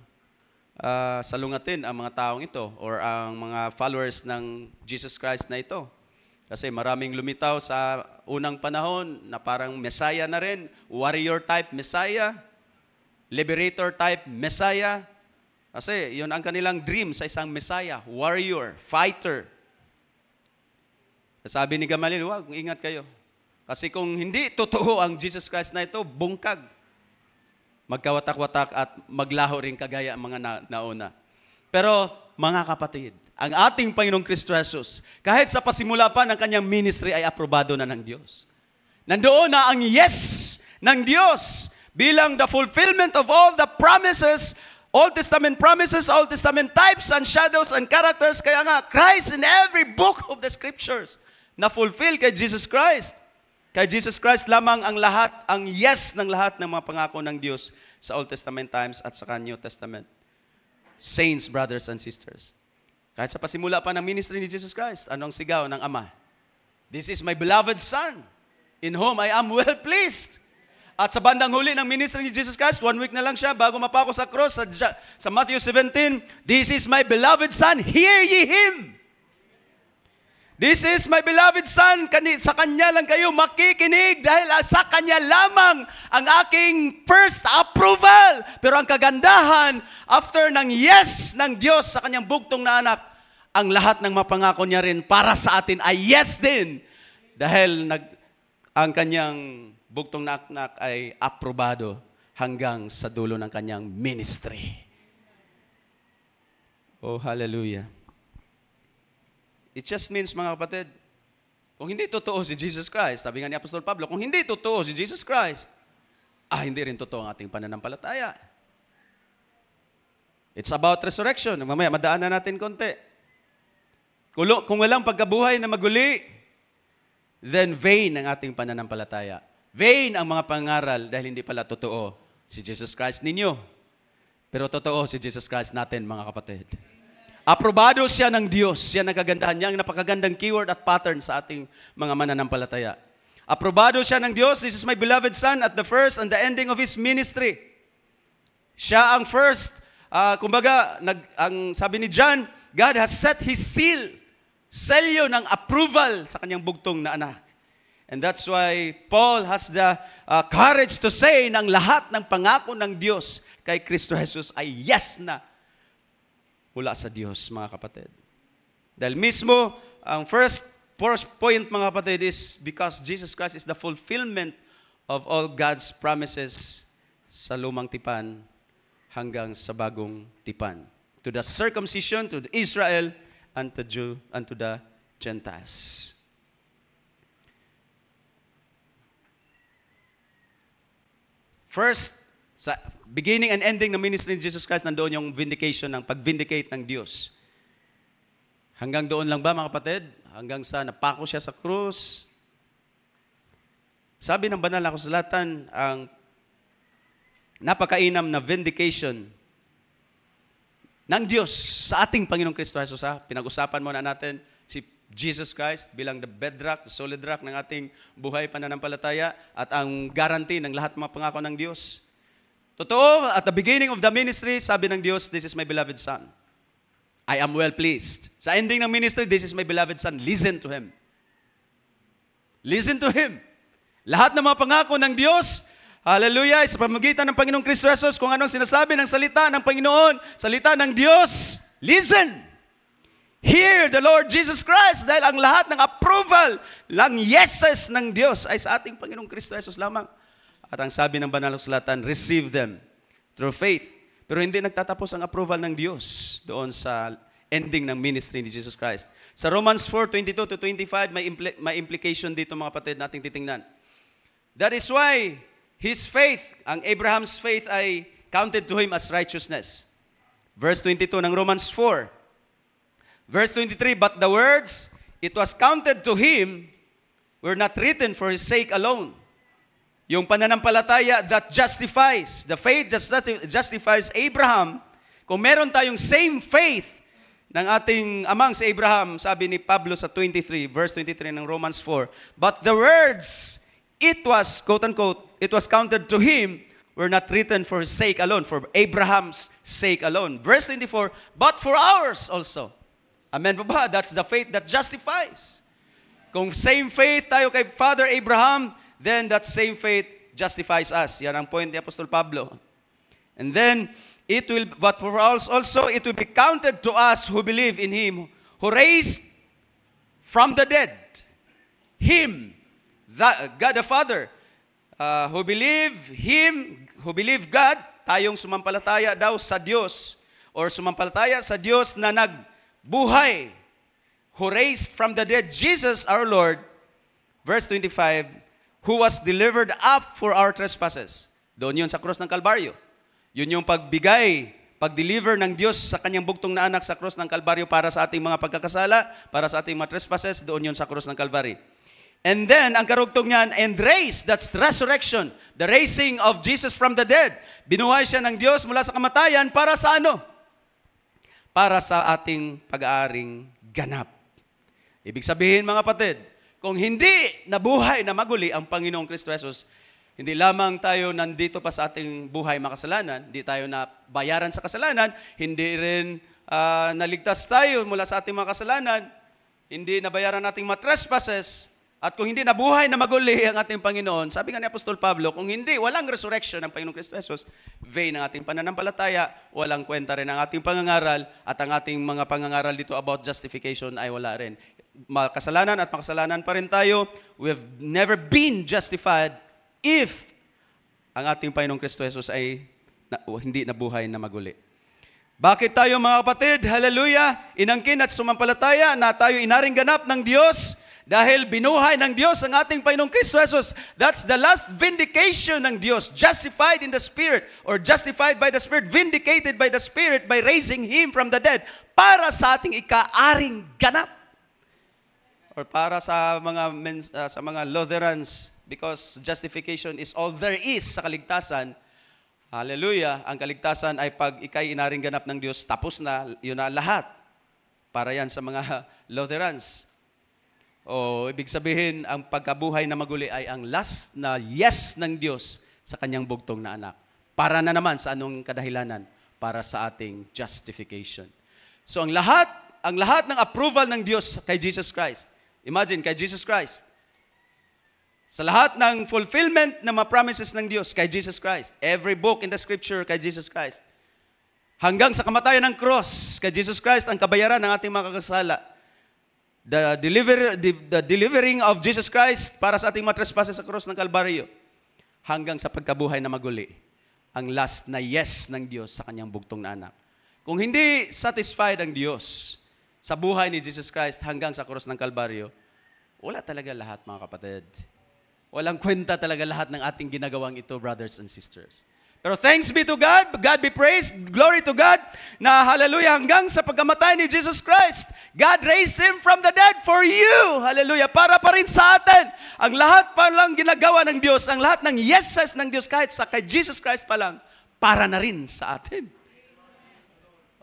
salungatin ang mga taong ito or ang mga followers ng Jesus Christ na ito. Kasi maraming lumitaw sa unang panahon na parang Messiah na rin, warrior type Messiah, liberator type Messiah. Kasi yun ang kanilang dream sa isang Messiah, warrior, fighter. Sabi ni Gamaliel, wag, ingat kayo. Kasi kung hindi totoo ang Jesus Christ na ito, bungkag. Magkawatak-watak at maglaho rin kagaya ang mga nauna. Pero mga kapatid, ang ating Panginoong Kristo Jesus, kahit sa pasimula pa ng kanyang ministry ay aprobado na ng Diyos. Nandoon na ang yes ng Diyos bilang the fulfillment of all the promises, Old Testament promises, Old Testament types and shadows and characters. Kaya nga, Christ in every book of the Scriptures na fulfill kay Jesus Christ. Kay Jesus Christ lamang ang lahat, ang yes ng lahat ng mga pangako ng Diyos sa Old Testament times at sa New Testament. Saints, brothers and sisters. Kahit sa pasimula pa ng ministry ni Jesus Christ, anong sigaw ng Ama? This is my beloved Son, in whom I am well pleased. At sa bandang huli ng ministry ni Jesus Christ, 1 week na lang siya bago mapako sa cross sa Matthew 17, this is my beloved Son, hear ye Him. This is my beloved Son, sa Kanya lang kayo makikinig dahil sa Kanya lamang ang aking first approval. Pero ang kagandahan, after ng yes ng Diyos sa Kanyang bugtong na anak, ang lahat ng mapangako niya rin para sa atin ay yes din. Dahil ang Kanyang bugtong na anak ay aprobado hanggang sa dulo ng Kanyang ministry. Oh, hallelujah. It just means, mga kapatid, kung hindi totoo si Jesus Christ, sabi nga ni Apostol Pablo, kung hindi totoo si Jesus Christ, hindi rin totoo ang ating pananampalataya. It's about resurrection. Mamaya, madaan na natin konti. Kung walang pagkabuhay na maguli, then vain ang ating pananampalataya. Vain ang mga pangaral dahil hindi pala totoo si Jesus Christ ninyo. Pero totoo si Jesus Christ natin, mga kapatid. Aprobado siya ng Diyos. Siya nagagandahan niya. Ang napakagandang keyword at pattern sa ating mga mananampalataya. Aprobado siya ng Diyos. This is my beloved Son at the first and the ending of His ministry. Siya ang first. Ang sabi ni John, God has set His seal. Selyo ng approval sa kanyang bugtong na anak. And that's why Paul has the courage to say ng lahat ng pangako ng Diyos kay Kristo Jesus ay yes na mula sa Diyos, mga kapatid. Dahil mismo, ang first point, mga kapatid, is because Jesus Christ is the fulfillment of all God's promises sa lumang tipan hanggang sa bagong tipan. To the circumcision, to the Israel, and to the Gentiles. First, sa beginning and ending ng ministry ni Jesus Christ, nandoon yung vindication, ng pag-vindicate ng Diyos. Hanggang doon lang ba, mga kapatid? Hanggang sa napako siya sa krus. Sabi ng banal na kasulatan, ang napakainam na vindication ng Diyos sa ating Panginoong Kristo Jesus. Pinag-usapan muna natin si Jesus Christ bilang the bedrock, the solid rock ng ating buhay pananampalataya at ang guarantee ng lahat ng mga pangako ng Diyos. Totoo, at the beginning of the ministry, sabi ng Diyos, "This is my beloved Son. I am well pleased." Sa ending ng ministry, "This is my beloved Son. Listen to Him." Listen to Him. Lahat ng mga pangako ng Diyos, hallelujah, sa pamamagitan ng Panginoong Kristo Jesus, kung anong sinasabi ng salita ng Panginoon, salita ng Diyos, listen. Hear the Lord Jesus Christ, dahil ang lahat ng approval, lang yeses ng Diyos ay sa ating Panginoong Kristo Jesus lamang. At ang sabi ng banal na kasulatan, receive them through faith. Pero hindi nagtatapos ang approval ng Diyos doon sa ending ng ministry ni Jesus Christ. Sa Romans 4:22-25, may implication dito mga kapatid nating titingnan. That is why his faith, ang Abraham's faith ay counted to him as righteousness. Verse 22 ng Romans 4. Verse 23, but the words, it was counted to him, were not written for his sake alone. Yung pananampalataya that justifies, the faith that justifies Abraham, kung meron tayong same faith ng ating amang si Abraham, sabi ni Pablo sa 23, verse 23 ng Romans 4, but the words, it was, quote-unquote, it was counted to him, were not written for his sake alone, for Abraham's sake alone. Verse 24, but for ours also. Amen po ba? That's the faith that justifies. Kung same faith tayo kay Father Abraham, then that same faith justifies us. Yan ang point ni Apostol Pablo. And then, but for us also, it will be counted to us who believe in Him, who raised from the dead, Him, God the Father, who believe Him, who believe God, tayong sumampalataya daw sa Diyos, or sumampalataya sa Diyos na nagbuhay, who raised from the dead Jesus our Lord, verse 25, who was delivered up for our trespasses. Doon yun sa krus ng Kalbaryo. Yun yung pag-deliver ng Diyos sa kanyang bugtong na anak sa krus ng Kalbaryo para sa ating mga pagkakasala, para sa ating mga trespasses, doon yun sa krus ng Kalbaryo. And then, ang karugtong niyan, and raise, that's resurrection, the raising of Jesus from the dead. Binuhay siya ng Diyos mula sa kamatayan para sa ano? Para sa ating pag-aaring ganap. Ibig sabihin, mga kapatid, kung hindi nabuhay na maguli ang Panginoong Kristo Jesus, hindi lamang tayo nandito pa sa ating buhay makasalanan, hindi tayo nabayaran sa kasalanan, hindi rin naligtas tayo mula sa ating mga kasalanan, hindi nabayaran nating mga trespasses, at kung hindi nabuhay na maguli ang ating Panginoon, sabi nga ni Apostol Pablo, kung hindi, walang resurrection ng Panginoong Kristo Jesus, vain ang ating pananampalataya, walang kwenta rin ang ating pangangaral, at ang ating mga pangangaral dito about justification ay wala rin. Makasalanan at makasalanan pa rin tayo. We've never been justified if ang ating Panginoong Kristo Jesus ay hindi nabuhay na maguli. Bakit tayo mga kapatid, hallelujah, inangkin at sumampalataya na tayo inaring ganap ng Diyos dahil binuhay ng Diyos ang ating Panginoong Kristo Jesus. That's the last vindication ng Diyos, justified in the Spirit or justified by the Spirit, vindicated by the Spirit by raising Him from the dead para sa ating ikaaring ganap. Or para sa mga Lutherans, because justification is all there is sa kaligtasan. Hallelujah, ang kaligtasan ay pag ikay inaring ganap ng Diyos, tapos na, yun na lahat. Para yan sa mga Lutherans. O ibig sabihin, ang pagkabuhay na maguli ay ang last na yes ng Diyos sa kanyang bugtong na anak. Para na naman sa anong kadahilanan? Para sa ating justification. So ang lahat ng approval ng Diyos kay Jesus Christ, imagine, kay Jesus Christ. Sa lahat ng fulfillment ng mga promises ng Diyos kay Jesus Christ. Every book in the Scripture kay Jesus Christ. Hanggang sa kamatayan ng cross kay Jesus Christ, ang kabayaran ng ating mga kakasala. The delivering of Jesus Christ para sa ating mga trespasses sa cross ng Kalbaryo. Hanggang sa pagkabuhay na maguli. Ang last na yes ng Diyos sa kanyang bugtong na anak. Kung hindi satisfied ang Diyos sa buhay ni Jesus Christ hanggang sa cross ng Kalbaryo, wala talaga lahat, mga kapatid. Walang kwenta talaga lahat ng ating ginagawang ito, brothers and sisters. Pero thanks be to God, God be praised, glory to God, na hallelujah, hanggang sa pagkamatay ni Jesus Christ, God raised Him from the dead for you, hallelujah, para pa rin sa atin. Ang lahat pa lang ginagawa ng Diyos, ang lahat ng yeses ng Diyos, kahit sa kay Jesus Christ pa lang, para na rin sa atin.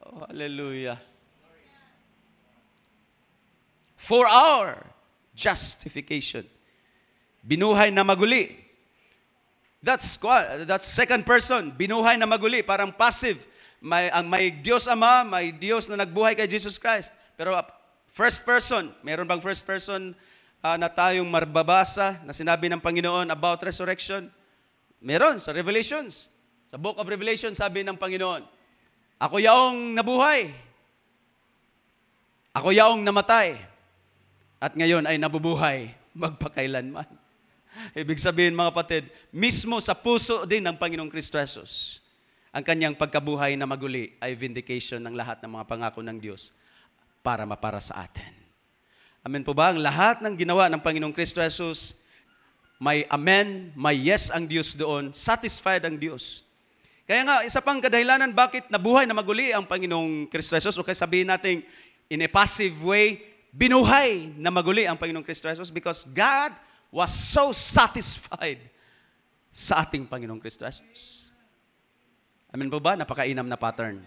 Oh, hallelujah. For our justification. Binuhay na maguli. That's second person. Binuhay na maguli. Parang passive. May Diyos Ama, may Diyos na nagbuhay kay Jesus Christ. Pero first person. Meron bang first person na tayong marbabasa na sinabi ng Panginoon about resurrection? Meron sa Revelations. Sa Book of Revelation, sabi ng Panginoon, ako yaong nabuhay. Ako yaong namatay. At ngayon ay nabubuhay magpakailanman. Ibig sabihin mga kapatid, mismo sa puso din ng Panginoong Kristo Jesus, ang kanyang pagkabuhay na maguli ay vindication ng lahat ng mga pangako ng Diyos para sa atin. Amen po ba? Ang lahat ng ginawa ng Panginoong Kristo Jesus, may amen, may yes ang Diyos doon, satisfied ang Diyos. Kaya nga, isa pang kadahilanan bakit nabuhay na maguli ang Panginoong Kristo Jesus, o kaya sabihin natin in a passive way, binuhay na maguli ang Panginoong Kristo Jesus because God was so satisfied sa ating Panginoong Kristo Jesus. Amen po ba? Napakainam na pattern.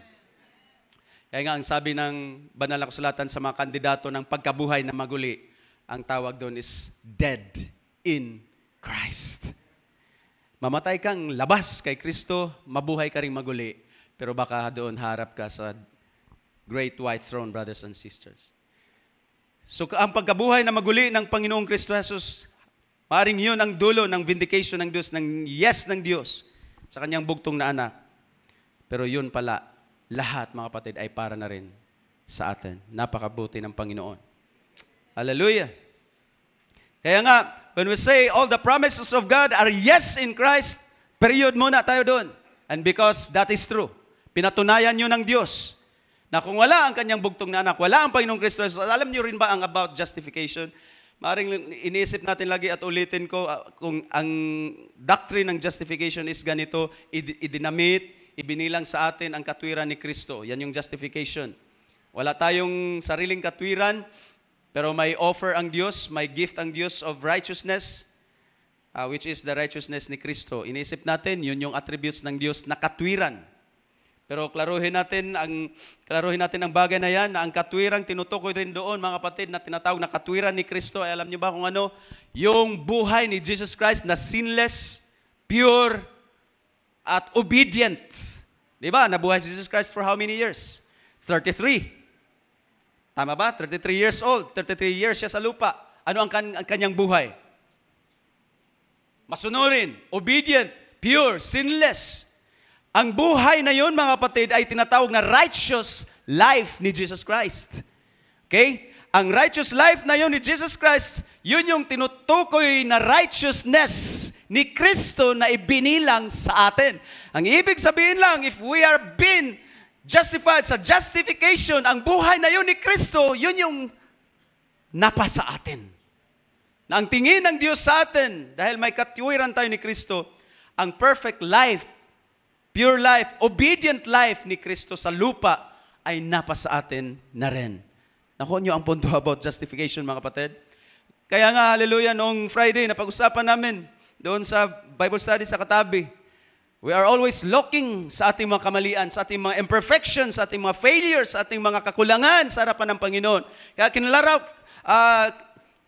Kaya nga, ang sabi ng banal na kasulatan sa mga kandidato ng pagkabuhay na maguli, ang tawag doon is dead in Christ. Mamatay kang labas kay Kristo, mabuhay ka ring maguli, pero baka doon harap ka sa great white throne, brothers and sisters. So, ang pagkabuhay na maguli ng Panginoong Kristo Jesus, maaaring yun ang dulo ng vindication ng Diyos, ng yes ng Diyos sa kanyang bugtong na anak. Pero yun pala, lahat mga kapatid ay para na rin sa atin. Napakabuti ng Panginoon. Hallelujah! Kaya nga, when we say all the promises of God are yes in Christ, period muna tayo doon. And because that is true, pinatunayan nyo ng Diyos na kung wala ang kanyang bugtong na anak, wala ang Panginoong Kristo Jesus, alam nyo rin ba ang about justification? Maaring iniisip natin lagi at ulitin ko kung ang doctrine ng justification is ganito, idinamit, ibinilang sa atin ang katwiran ni Kristo. Yan yung justification. Wala tayong sariling katwiran, pero may offer ang Diyos, may gift ang Diyos of righteousness, which is the righteousness ni Kristo. Iniisip natin, yun yung attributes ng Diyos na katwiran. Pero klaruhin natin ang bagay na yan, na ang katwirang tinutukoy rin doon, mga kapatid, na tinatawag na katwiran ni Kristo. Ay alam niyo ba kung ano? Yung buhay ni Jesus Christ na sinless, pure, at obedient. Di ba? Nabuhay si Jesus Christ for how many years? 33. Tama ba? 33 years old. 33 years siya sa lupa. Ano ang kanyang buhay? Masunurin, obedient, pure, sinless. Ang buhay na yun, mga kapatid, ay tinatawag na righteous life ni Jesus Christ. Okay? Ang righteous life na yun ni Jesus Christ, yun yung tinutukoy na righteousness ni Kristo na ibinilang sa atin. Ang ibig sabihin lang, if we are being justified sa justification, ang buhay na yun ni Kristo, yun yung napasa atin. Na ang tingin ng Diyos sa atin, dahil may katwiran tayo ni Kristo, ang perfect life, pure life, obedient life ni Kristo sa lupa ay napasa atin na rin. Nakuha niyo ang punto about justification, mga kapatid? Kaya nga, hallelujah, noong Friday, napag-usapan namin doon sa Bible study sa katabi. We are always looking sa ating mga kamalian, sa ating mga imperfections, sa ating mga failures, sa ating mga kakulangan sa harapan ng Panginoon. Kaya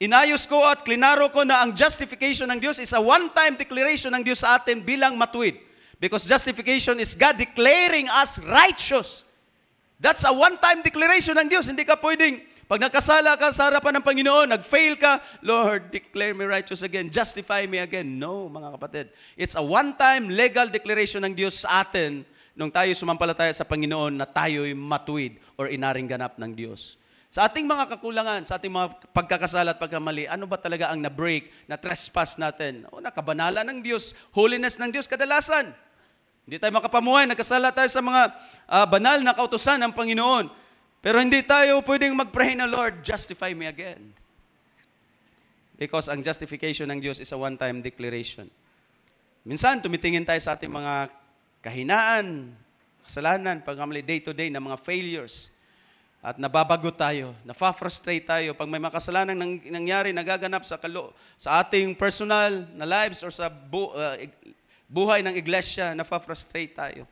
inayos ko at klinaro ko na ang justification ng Diyos is a one-time declaration ng Diyos sa atin bilang matuwid. Because justification is God declaring us righteous. That's a one-time declaration ng Diyos. Hindi ka pwedeng, pag nakasala ka sa harapan ng Panginoon, nag-fail ka, Lord, declare me righteous again, justify me again. No, mga kapatid. It's a one-time legal declaration ng Diyos sa atin nung tayo sumampalataya sa Panginoon na tayo'y matuwid or inaring ganap ng Diyos. Sa ating mga kakulangan, sa ating mga pagkakasala at pagkamali, ano ba talaga ang na-break, na trespass natin? O, nakabanalan ng Diyos, holiness ng Diyos kadalasan. Hindi tayo makapamuhay, nagkasala tayo sa mga banal na kautusan ng Panginoon. Pero hindi tayo pwedeng mag-pray na, Lord, justify me again. Because ang justification ng Diyos is a one-time declaration. Minsan, tumitingin tayo sa ating mga kahinaan, kasalanan, pagkamali, day-to-day na mga failures. At nababagot tayo, nafa-frustrate tayo. Pag may makasalanan nangyari, nagaganap sa ating personal na lives or sa buhay ng iglesia, nafa-frustrate tayo.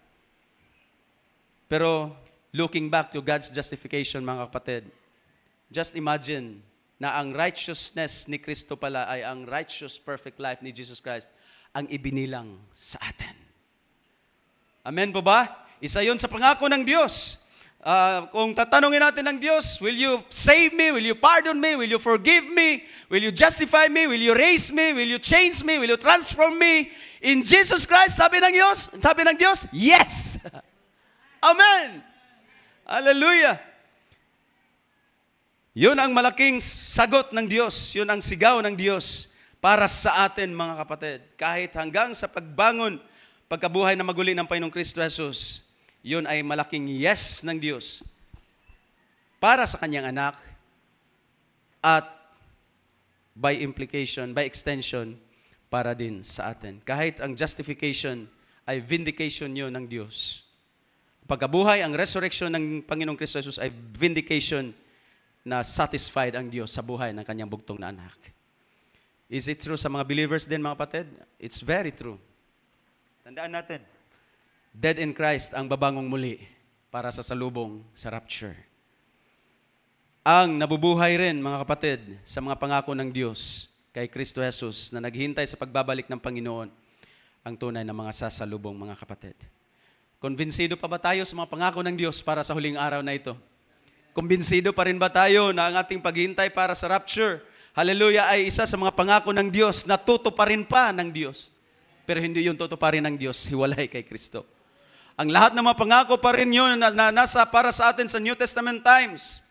Pero looking back to God's justification, mga kapatid, just imagine na ang righteousness ni Kristo pala ay ang righteous, perfect life ni Jesus Christ ang ibinilang sa atin. Amen po ba? Isa yun sa pangako ng Diyos. Kung tatanungin natin ng Diyos, will you save me? Will you pardon me? Will you forgive me? Will you justify me? Will you raise me? Will you change me? Will you transform me? In Jesus Christ, sabi ng Diyos, yes! Amen! Hallelujah! Yun ang malaking sagot ng Diyos. Yun ang sigaw ng Diyos para sa atin, mga kapatid. Kahit hanggang sa pagbangon, pagkabuhay na maguli ng Panginoong Kristo Jesus, yun ay malaking yes ng Diyos para sa kanyang anak at by implication, by extension, para din sa atin. Kahit ang justification ay vindication yun ng Diyos. Pagkabuhay, ang resurrection ng Panginoong Kristo Jesus ay vindication na satisfied ang Diyos sa buhay ng kanyang bugtong na anak. Is it true sa mga believers din, mga kapatid? It's very true. Tandaan natin, dead in Christ ang babangong muli para sa salubong sa rapture. Ang nabubuhay rin, mga kapatid, sa mga pangako ng Diyos kay Kristo Jesus na naghihintay sa pagbabalik ng Panginoon, ang tunay na mga sasalubong, mga kapatid. Konbinsido pa ba tayo sa mga pangako ng Diyos para sa huling araw na ito? Kumbinsido pa rin ba tayo na ang ating paghihintay para sa rapture, hallelujah, ay isa sa mga pangako ng Diyos na tutuparin pa ng Diyos? Pero hindi yung tutuparin ng Diyos, hiwalay kay Kristo. Ang lahat ng mga pangako pa rin yun na nasa para sa atin sa New Testament times.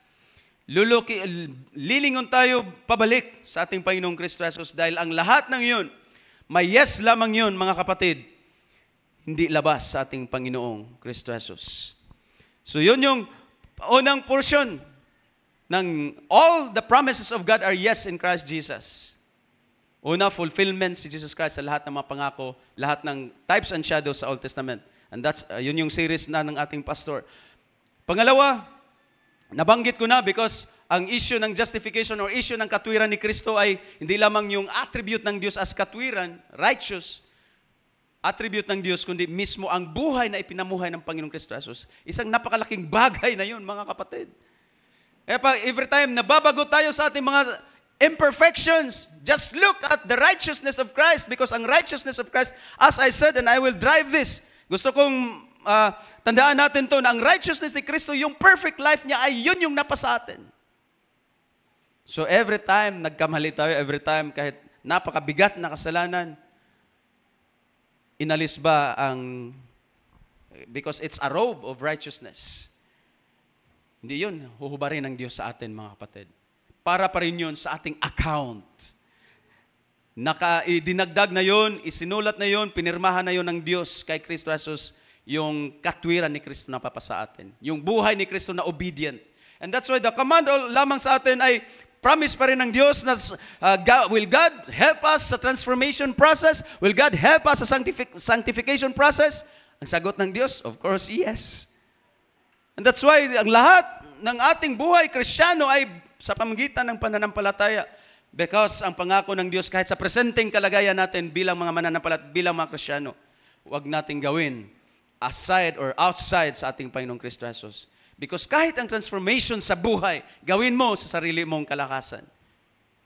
Lilingon tayo pabalik sa ating Panginoong Kristo Jesus dahil ang lahat ng yun, may yes lamang yun, mga kapatid, hindi labas sa ating Panginoong Kristo Jesus. So yun yung unang portion ng all the promises of God are yes in Christ Jesus. Una, fulfillment si Jesus Christ sa lahat ng mga pangako, lahat ng types and shadows sa Old Testament. And that's, yun yung series na ng ating pastor. Pangalawa, nabanggit ko na because ang issue ng justification or issue ng katwiran ni Kristo ay hindi lamang yung attribute ng Diyos as katwiran, righteous, attribute ng Diyos, kundi mismo ang buhay na ipinamuhay ng Panginoong Kristo Jesus. Isang napakalaking bagay na yun, mga kapatid. Kaya pa, every time nababago tayo sa ating mga imperfections, just look at the righteousness of Christ because ang righteousness of Christ, as I said, and I will drive this, gusto kong tandaan natin to na ang righteousness ni Kristo, yung perfect life niya ay yun yung napasa atin. So every time nagkamali tayo, every time kahit napakabigat na kasalanan, inalis ba ang, because it's a robe of righteousness. Hindi yun, huhubarin ng Diyos sa atin, mga kapatid. Para pa rin yun sa ating account. Dinagdag na yun, isinulat na yun, pinirmahan na yun ng Diyos kay Kristo Jesus, yung katwiran ni Kristo na papasa atin. Yung buhay ni Kristo na obedient. And that's why the command lamang sa atin ay promise pa rin ng Diyos na will God help us sa transformation process? Will God help us sa sanctification process? Ang sagot ng Diyos, of course, yes. And that's why ang lahat ng ating buhay Kristiyano ay sa pamamagitan ng pananampalataya. Because ang pangako ng Diyos kahit sa presenting kalagayan natin bilang mga mananampalataya, bilang mga Kristiyano, huwag nating gawin aside or outside sa ating Panginoong Kristo Jesus. Because kahit ang transformation sa buhay, gawin mo sa sarili mong kalakasan.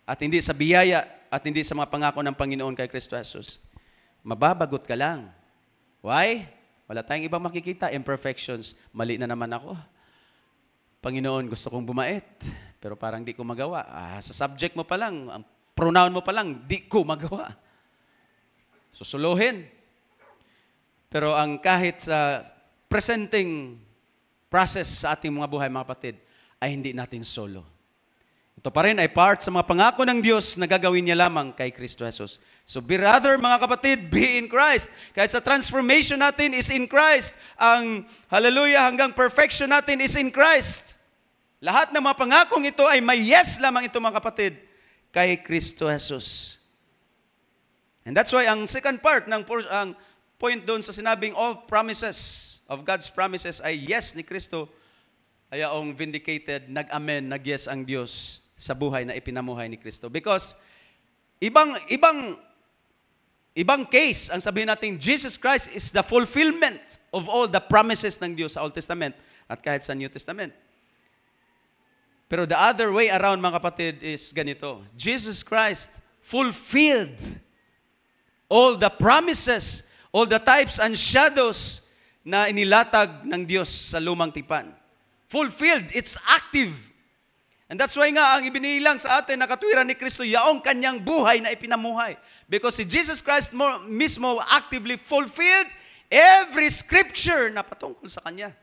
At hindi sa biyaya at hindi sa mga pangako ng Panginoon kay Kristo Jesus. Mababagot ka lang. Why? Wala tayong ibang makikita. Imperfections. Mali na naman ako. Panginoon, gusto kong bumait. Pero parang di ko magawa. Sa subject mo pa lang, ang pronoun mo pa lang, di ko magawa. Susuluhin. Pero ang kahit sa presenting process sa ating mga buhay, mga kapatid, ay hindi natin solo. Ito pa rin ay part sa mga pangako ng Diyos na gagawin niya lamang kay Kristo Jesus. So, rather, mga kapatid, be in Christ. Kahit sa transformation natin is in Christ. Ang, hallelujah, hanggang perfection natin is in Christ. Lahat ng mga pangakong ito ay may yes lamang ito, mga kapatid, kay Kristo Jesus. And that's why ang second part ng ang point doon sa sinabing all promises of God's promises ay yes ni Kristo, ay ang vindicated, nag-amen, nag-yes ang Diyos sa buhay na ipinamuhay ni Kristo. Because ibang ibang case, ang sabihin natin, Jesus Christ is the fulfillment of all the promises ng Diyos sa Old Testament at kahit sa New Testament. Pero the other way around, mga kapatid, is ganito. Jesus Christ fulfilled all the promises, all the types and shadows na inilatag ng Diyos sa lumang tipan. Fulfilled, it's active. And that's why nga, ang ibinilang sa atin na katwiran ni Kristo, yaong kanyang buhay na ipinamuhay. Because si Jesus Christ mismo actively fulfilled every scripture na patungkol sa kanya.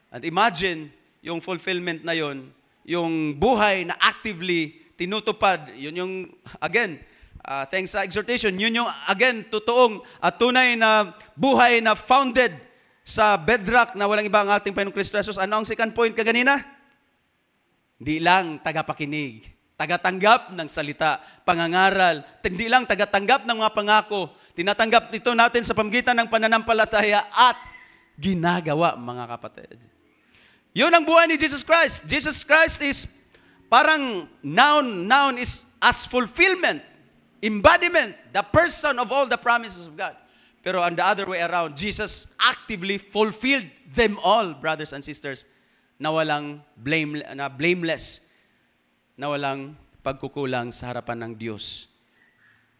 And imagine, yung fulfillment na yon, yung buhay na actively tinutupad, yun yung, again, thanks sa exhortation, yun yung, again, totoong at tunay na buhay na founded sa bedrock na walang iba ang ating Panginoong Kristo Jesus. Ano ang second point kaganina? Hindi lang tagapakinig, tagatanggap ng salita, pangangaral, hindi lang tagatanggap ng mga pangako, tinatanggap ito natin sa pamamagitan ng pananampalataya at ginagawa, mga kapatid. Yun ang buhay ni Jesus Christ. Jesus Christ is parang noun is as fulfillment, embodiment, the person of all the promises of God. Pero on the other way around, Jesus actively fulfilled them all, brothers and sisters, na walang blameless, na walang pagkukulang sa harapan ng Diyos.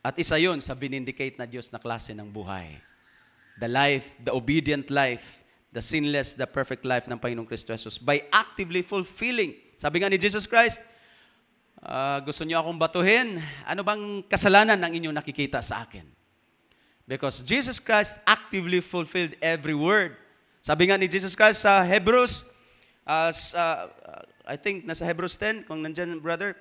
At isa yun sa binindicate na Diyos na klase ng buhay. The life, the obedient life, the sinless, the perfect life ng Panginoong Kristo Jesus by actively fulfilling. Sabi nga ni Jesus Christ, gusto niyo akong batuhin, ano bang kasalanan ng inyong nakikita sa akin? Because Jesus Christ actively fulfilled every word. Sabi nga ni Jesus Christ sa Hebrews, I think nasa Hebrews 10, kung nandyan, brother,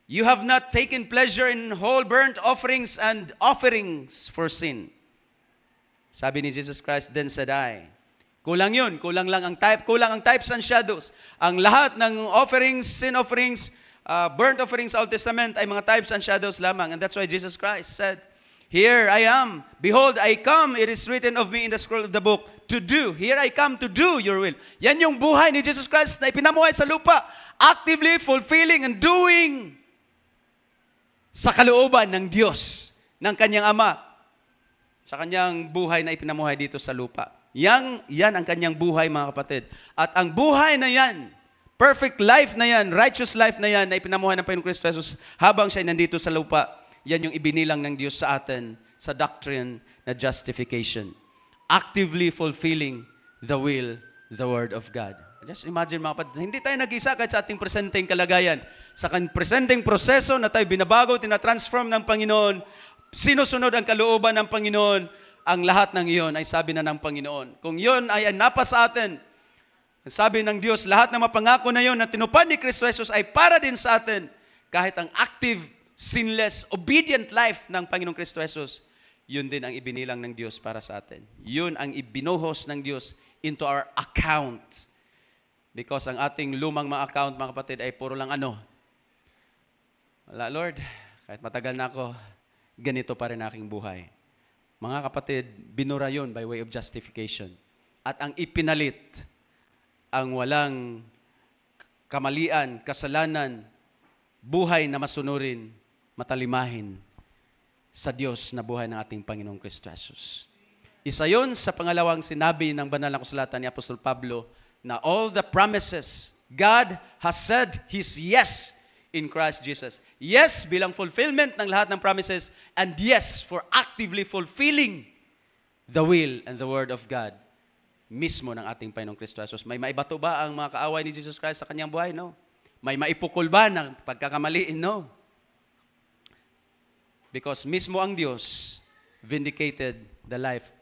you have not taken pleasure in whole burnt offerings and offerings for sin. Sabi ni Jesus Christ, then said I, kulang yun, kulang ang types and shadows. Ang lahat ng offerings, sin offerings, burnt offerings sa Old Testament ay mga types and shadows lamang. And that's why Jesus Christ said, here I am. Behold, I come. It is written of me in the scroll of the book to do. Here I come to do your will. Yan yung buhay ni Jesus Christ na ipinamuhay sa lupa. Actively fulfilling and doing sa kalooban ng Diyos, ng kanyang Ama, sa kanyang buhay na ipinamuhay dito sa lupa. Yan ang kanyang buhay, mga kapatid. At ang buhay na yan, perfect life na yan, righteous life na yan, na ipinamuhay ng Panginoong Kristo Jesus habang siya nandito sa lupa, yan yung ibinilang ng Diyos sa atin sa doctrine na justification. Actively fulfilling the will, the Word of God. Just imagine, mga kapatid, hindi tayo nag-isa kahit sa ating presenteng kalagayan. Sa presenteng proseso na tayo binabago, tinatransform ng Panginoon, sinusunod ang kalooban ng Panginoon, ang lahat ng iyon ay sabi na ng Panginoon. Kung iyon ay napa sa atin, sabi ng Diyos, lahat ng mapangako na iyon na tinupad ni Kristo Jesus ay para din sa atin, kahit ang active, sinless, obedient life ng Panginoong Kristo Jesus, yun din ang ibinilang ng Diyos para sa atin. Yun ang ibinuhos ng Diyos into our account. Because ang ating lumang mga account, mga kapatid, ay puro lang ano. Wala, Lord, kahit matagal na ako, ganito pa rin aking buhay. Mga kapatid, binura yun by way of justification. At ang ipinalit, ang walang kamalian, kasalanan, buhay na masunurin, matalimahin sa Diyos na buhay ng ating Panginoong Kristo Jesus. Isa yon sa pangalawang sinabi ng banal na kasulatan ni Apostol Pablo na all the promises, God has said His yes in Christ Jesus. Yes bilang fulfillment ng lahat ng promises, and yes for actively fulfilling the will and the word of God mismo ng ating Panginoong Kristo Jesus. May maibato ba ang mga kaaway ni Jesus Christ sa kanyang buhay? No. May maipukol ba ng pagkakamaliin? No. Because mismo ang Diyos vindicated the life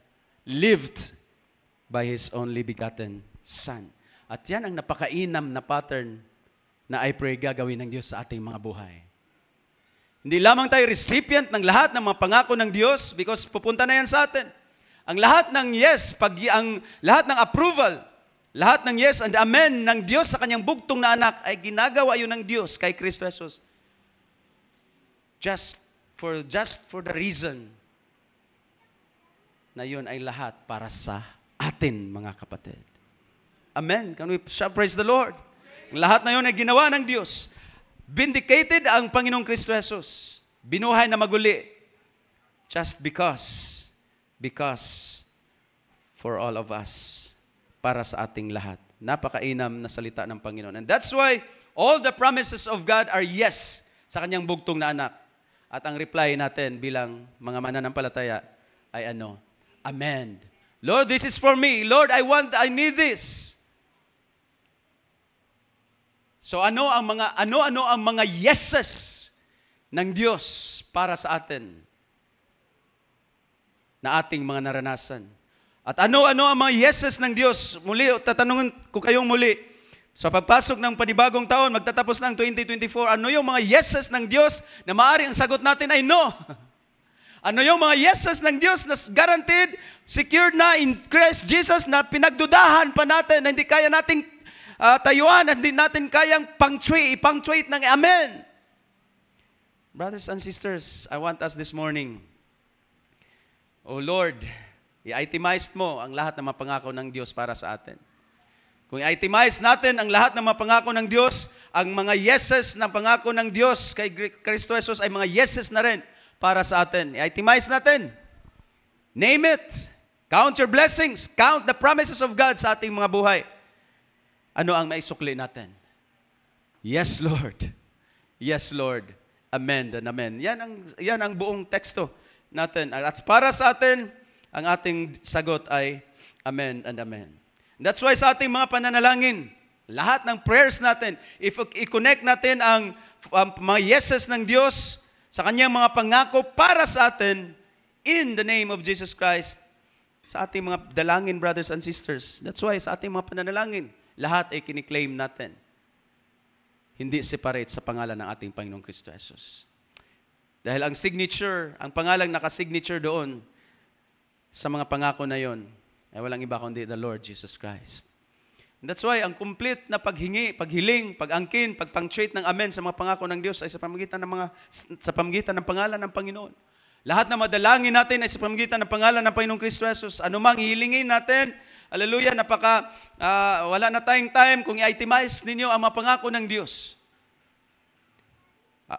lived by His only begotten Son. At yan ang napakainam na pattern na I pray gagawin ng Diyos sa ating mga buhay. Hindi lamang tayo recipient ng lahat ng mga pangako ng Diyos because pupunta na yan sa atin. Ang lahat ng yes, ang lahat ng approval, lahat ng yes and amen ng Diyos sa kanyang bugtong na anak ay ginagawa yun ng Diyos kay Kristo Jesus. Just for the reason na yun ay lahat para sa atin, mga kapatid. Amen. Can we shout praise the Lord? Ang lahat na yun ay ginawa ng Diyos. Vindicated ang Panginoong Kristo Jesus. Binuhay na maguli. Just because for all of us. Para sa ating lahat. Napakainam na salita ng Panginoon. And that's why all the promises of God are yes sa kanyang bugtong na anak. At ang reply natin bilang mga mananampalataya ay ano? Amen. Lord, this is for me. Lord, I need this. So ano ang mga yeses ng Diyos para sa atin na ating mga naranasan? At ano ang mga yeses ng Diyos? Muli, tatanungin ko kayong muli. Sa pagpasok ng panibagong taon, magtatapos ng 2024, ano yung mga yeses ng Diyos na maaari ang sagot natin ay no? Ano yung mga yeses ng Diyos na guaranteed, secured na in Christ Jesus na pinagdudahan pa natin na hindi kaya nating tayuan at hindi natin kayang punctuate ng amen. Brothers and sisters, I want us this morning, O Lord, i-itemize mo ang lahat ng mga pangako ng Diyos para sa atin. Kung i-itemize natin ang lahat ng mga pangako ng Diyos, ang mga yeses ng pangako ng Diyos kay Kristo Jesus ay mga yeses na rin para sa atin. I-itemize natin. Name it. Count your blessings. Count the promises of God sa ating mga buhay. Ano ang maisukli natin? Yes, Lord. Yes, Lord. Amen and amen. Yan ang buong teksto natin. At para sa atin, ang ating sagot ay amen and amen. That's why sa ating mga pananalangin, lahat ng prayers natin, if i-connect natin ang mga yeses ng Diyos sa kanyang mga pangako para sa atin, in the name of Jesus Christ, sa ating mga dalangin, brothers and sisters. That's why sa ating mga pananalangin, lahat ay kiniklaim natin. Hindi separate sa pangalan ng ating Panginoong Kristo Jesus. Dahil ang signature, ang pangalang nakasignature doon sa mga pangako na yon ay walang iba kundi the Lord Jesus Christ. And that's why ang complete na paghiling, pag-angkin, pag-punctuate ng amen sa mga pangako ng Diyos ay sa pamamagitan ng pangalan ng Panginoon. Lahat na madalangin natin ay sa pamamagitan ng pangalan ng Panginoong Kristo Jesus. Ano mang hihilingin natin, hallelujah, wala na tayong time kung i-itemize ninyo ang mga pangako ng Diyos.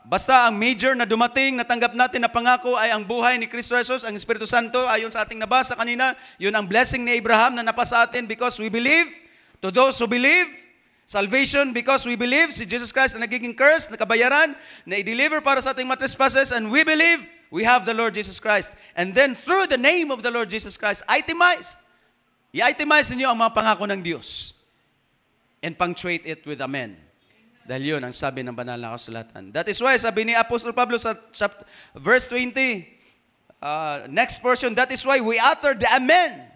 Basta ang major na dumating, natanggap natin na pangako ay ang buhay ni Kristo Jesus, ang Espiritu Santo, ayon sa ating nabasa kanina, yun ang blessing ni Abraham na napasa atin because we believe. To those who believe, salvation because we believe, si Jesus Christ na nagiging curse, nakabayaran, na i-deliver para sa ating mga trespasses, and we believe, we have the Lord Jesus Christ. And then through the name of the Lord Jesus Christ, i-itemize ninyo ang mga pangako ng Diyos and punctuate it with amen. Dahil yun ang sabi ng banal na kasulatan. That is why sabi ni Apostle Pablo sa verse 20, next portion, that is why we utter the amen.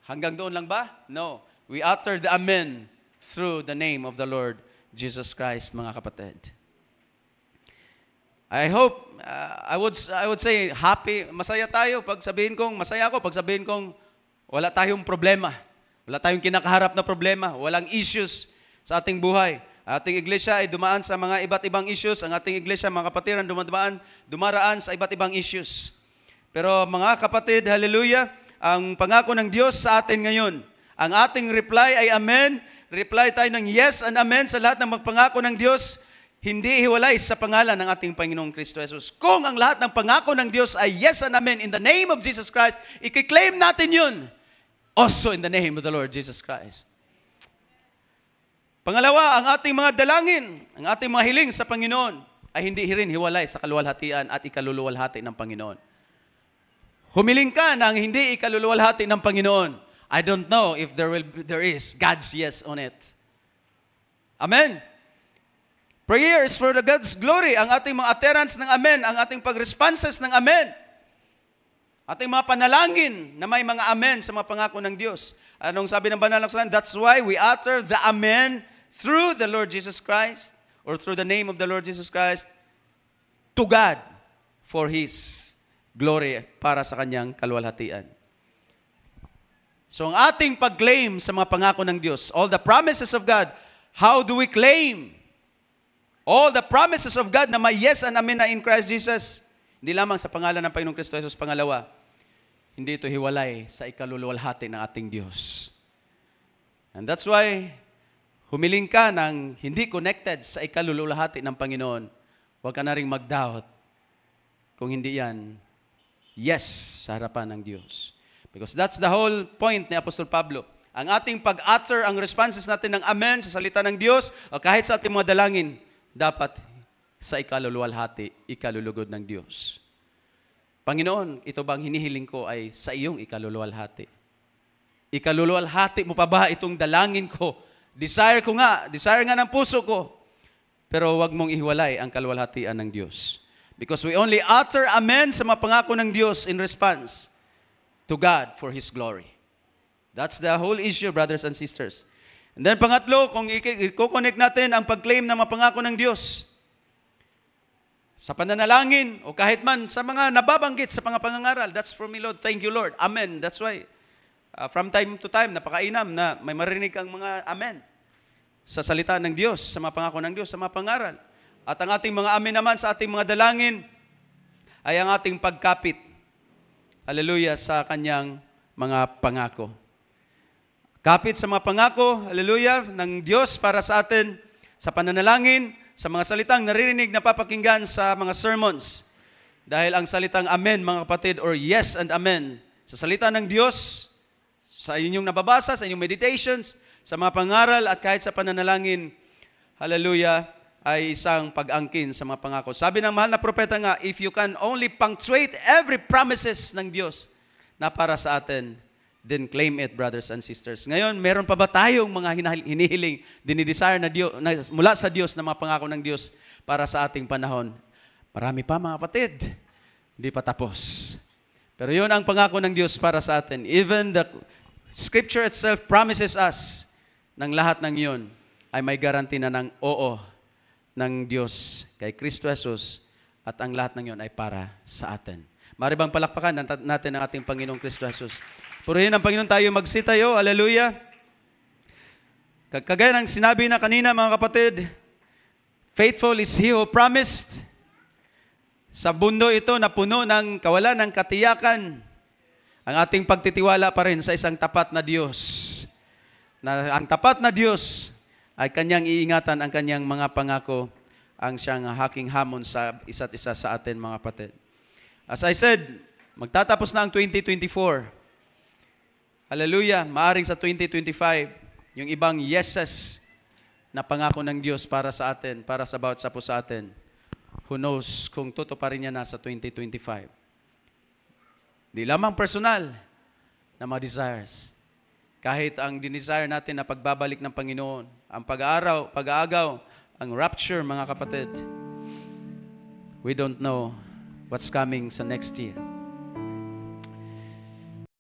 Hanggang doon lang ba? No. We utter the amen through the name of the Lord Jesus Christ, mga kapatid. I hope, I would say happy, masaya tayo pag sabihin kong, masaya ako pag sabihin kong wala tayong problema. Wala tayong kinakaharap na problema. Walang issues sa ating buhay. Ating iglesia ay dumaan sa mga iba't ibang issues. Ang ating iglesia, mga kapatiran, dumaraan sa iba't ibang issues. Pero mga kapatid, hallelujah, ang pangako ng Diyos sa atin ngayon, ang ating reply ay amen. Reply tayo ng yes and amen sa lahat ng magpangako ng Diyos, hindi hiwalay sa pangalan ng ating Panginoong Kristo Jesus. Kung ang lahat ng pangako ng Diyos ay yes and amen in the name of Jesus Christ, i-claim natin yun also in the name of the Lord Jesus Christ. Pangalawa, ang ating mga dalangin, ang ating mga hiling sa Panginoon ay hindi rin hiwalay sa kaluluwalhatian at ikaluluwalhati ng Panginoon. Humiling ka ng hindi ikaluluwalhati ng Panginoon. I don't know if there is God's yes on it. Amen. Prayer is for the God's glory. Ang ating mga utterance ng amen, ang ating pag-responses ng amen. Ating mga panalangin na may mga amen sa mga pangako ng Diyos. Anong sabi ng banal na kasulatan? That's why we utter the amen through the Lord Jesus Christ or through the name of the Lord Jesus Christ to God for His glory para sa kanyang kalwalhatian. So ang ating pag-claim sa mga pangako ng Diyos, all the promises of God, how do we claim all the promises of God na may yes and amen na in Christ Jesus? Hindi lamang sa pangalan ng Panginoong Kristo Jesus. Pangalawa, hindi ito hiwalay sa ikaluluwalhati ng ating Diyos. And that's why, humiling ka ng hindi connected sa ikalululahati ng Panginoon, huwag ka na rin mag-doubt. Kung hindi yan, yes sa harapan ng Diyos. Because that's the whole point ni Apostol Pablo. Ang ating pag-utter, ang responses natin ng amen sa salita ng Diyos, o kahit sa ating mga dalangin, dapat sa ikaluluwalhati, ikalulugod ng Diyos. Panginoon, ito bang hinihiling ko ay sa iyong ikaluluwalhati? Ikaluluwalhati mo pa ba itong dalangin ko? Desire nga ng puso ko. Pero wag mong ihiwalay ang kaluwalhatian ng Diyos. Because we only utter amen sa mga pangako ng Diyos in response to God for His glory. That's the whole issue, brothers and sisters. And then pangatlo, kung i-connect natin ang pag-claim ng mga pangako ng Diyos sa pananalangin o kahit man sa mga nababanggit sa mga pangangaral, that's for me, Lord. Thank you, Lord. Amen. That's why from time to time, napakainam na may marinig kang mga amen sa salita ng Diyos, sa mga pangako ng Diyos, sa mga pangaral. At ang ating mga amen naman sa ating mga dalangin ay ang ating pagkapit. Hallelujah, sa kanyang mga pangako. Kapit sa mga pangako, hallelujah, ng Diyos para sa atin sa pananalangin, sa mga salitang naririnig na papakinggan sa mga sermons. Dahil ang salitang amen, mga kapatid, or yes and amen, sa salita ng Diyos, sa inyong nababasa, sa inyong meditations, sa mga pangaral at kahit sa pananalangin, hallelujah, ay isang pag-angkin sa mga pangako. Sabi ng mahal na propeta nga, if you can only punctuate every promises ng Diyos na para sa atin, then claim it, brothers and sisters. Ngayon, meron pa ba tayong mga hinihiling, dinidesire na Diyos, mula sa Diyos na mga pangako ng Diyos para sa ating panahon? Marami pa, mga kapatid. Hindi pa tapos. Pero yun ang pangako ng Diyos para sa atin. Even the Scripture itself promises us ng lahat ng yun ay may guarantee na ng oo ng Diyos kay Kristo Jesus at ang lahat ng yun ay para sa atin. Mari bang palakpakan natin ang ating Panginoong Kristo Jesus. Purihin ang Panginoon tayo, magsitayo, hallelujah. Kagaya ng sinabi na kanina, mga kapatid, faithful is He who promised. Sa mundo ito na puno ng kawalan ng katiyakan, ang ating pagtitiwala pa rin sa isang tapat na Diyos. Na ang tapat na Diyos ay kanyang iingatan ang kanyang mga pangako, ang siyang haking hamon sa isa't isa sa atin, mga kapatid. As I said, magtatapos na ang 2024. Hallelujah, maaring sa 2025, yung ibang yeses na pangako ng Diyos para sa atin, para sa bawat sapo sa atin. Who knows kung tutuparin niya na sa 2025. Di lamang personal na mga desires. Kahit ang dinesire natin na pagbabalik ng Panginoon, ang pag-aagaw, ang rapture, mga kapatid, we don't know what's coming sa next year.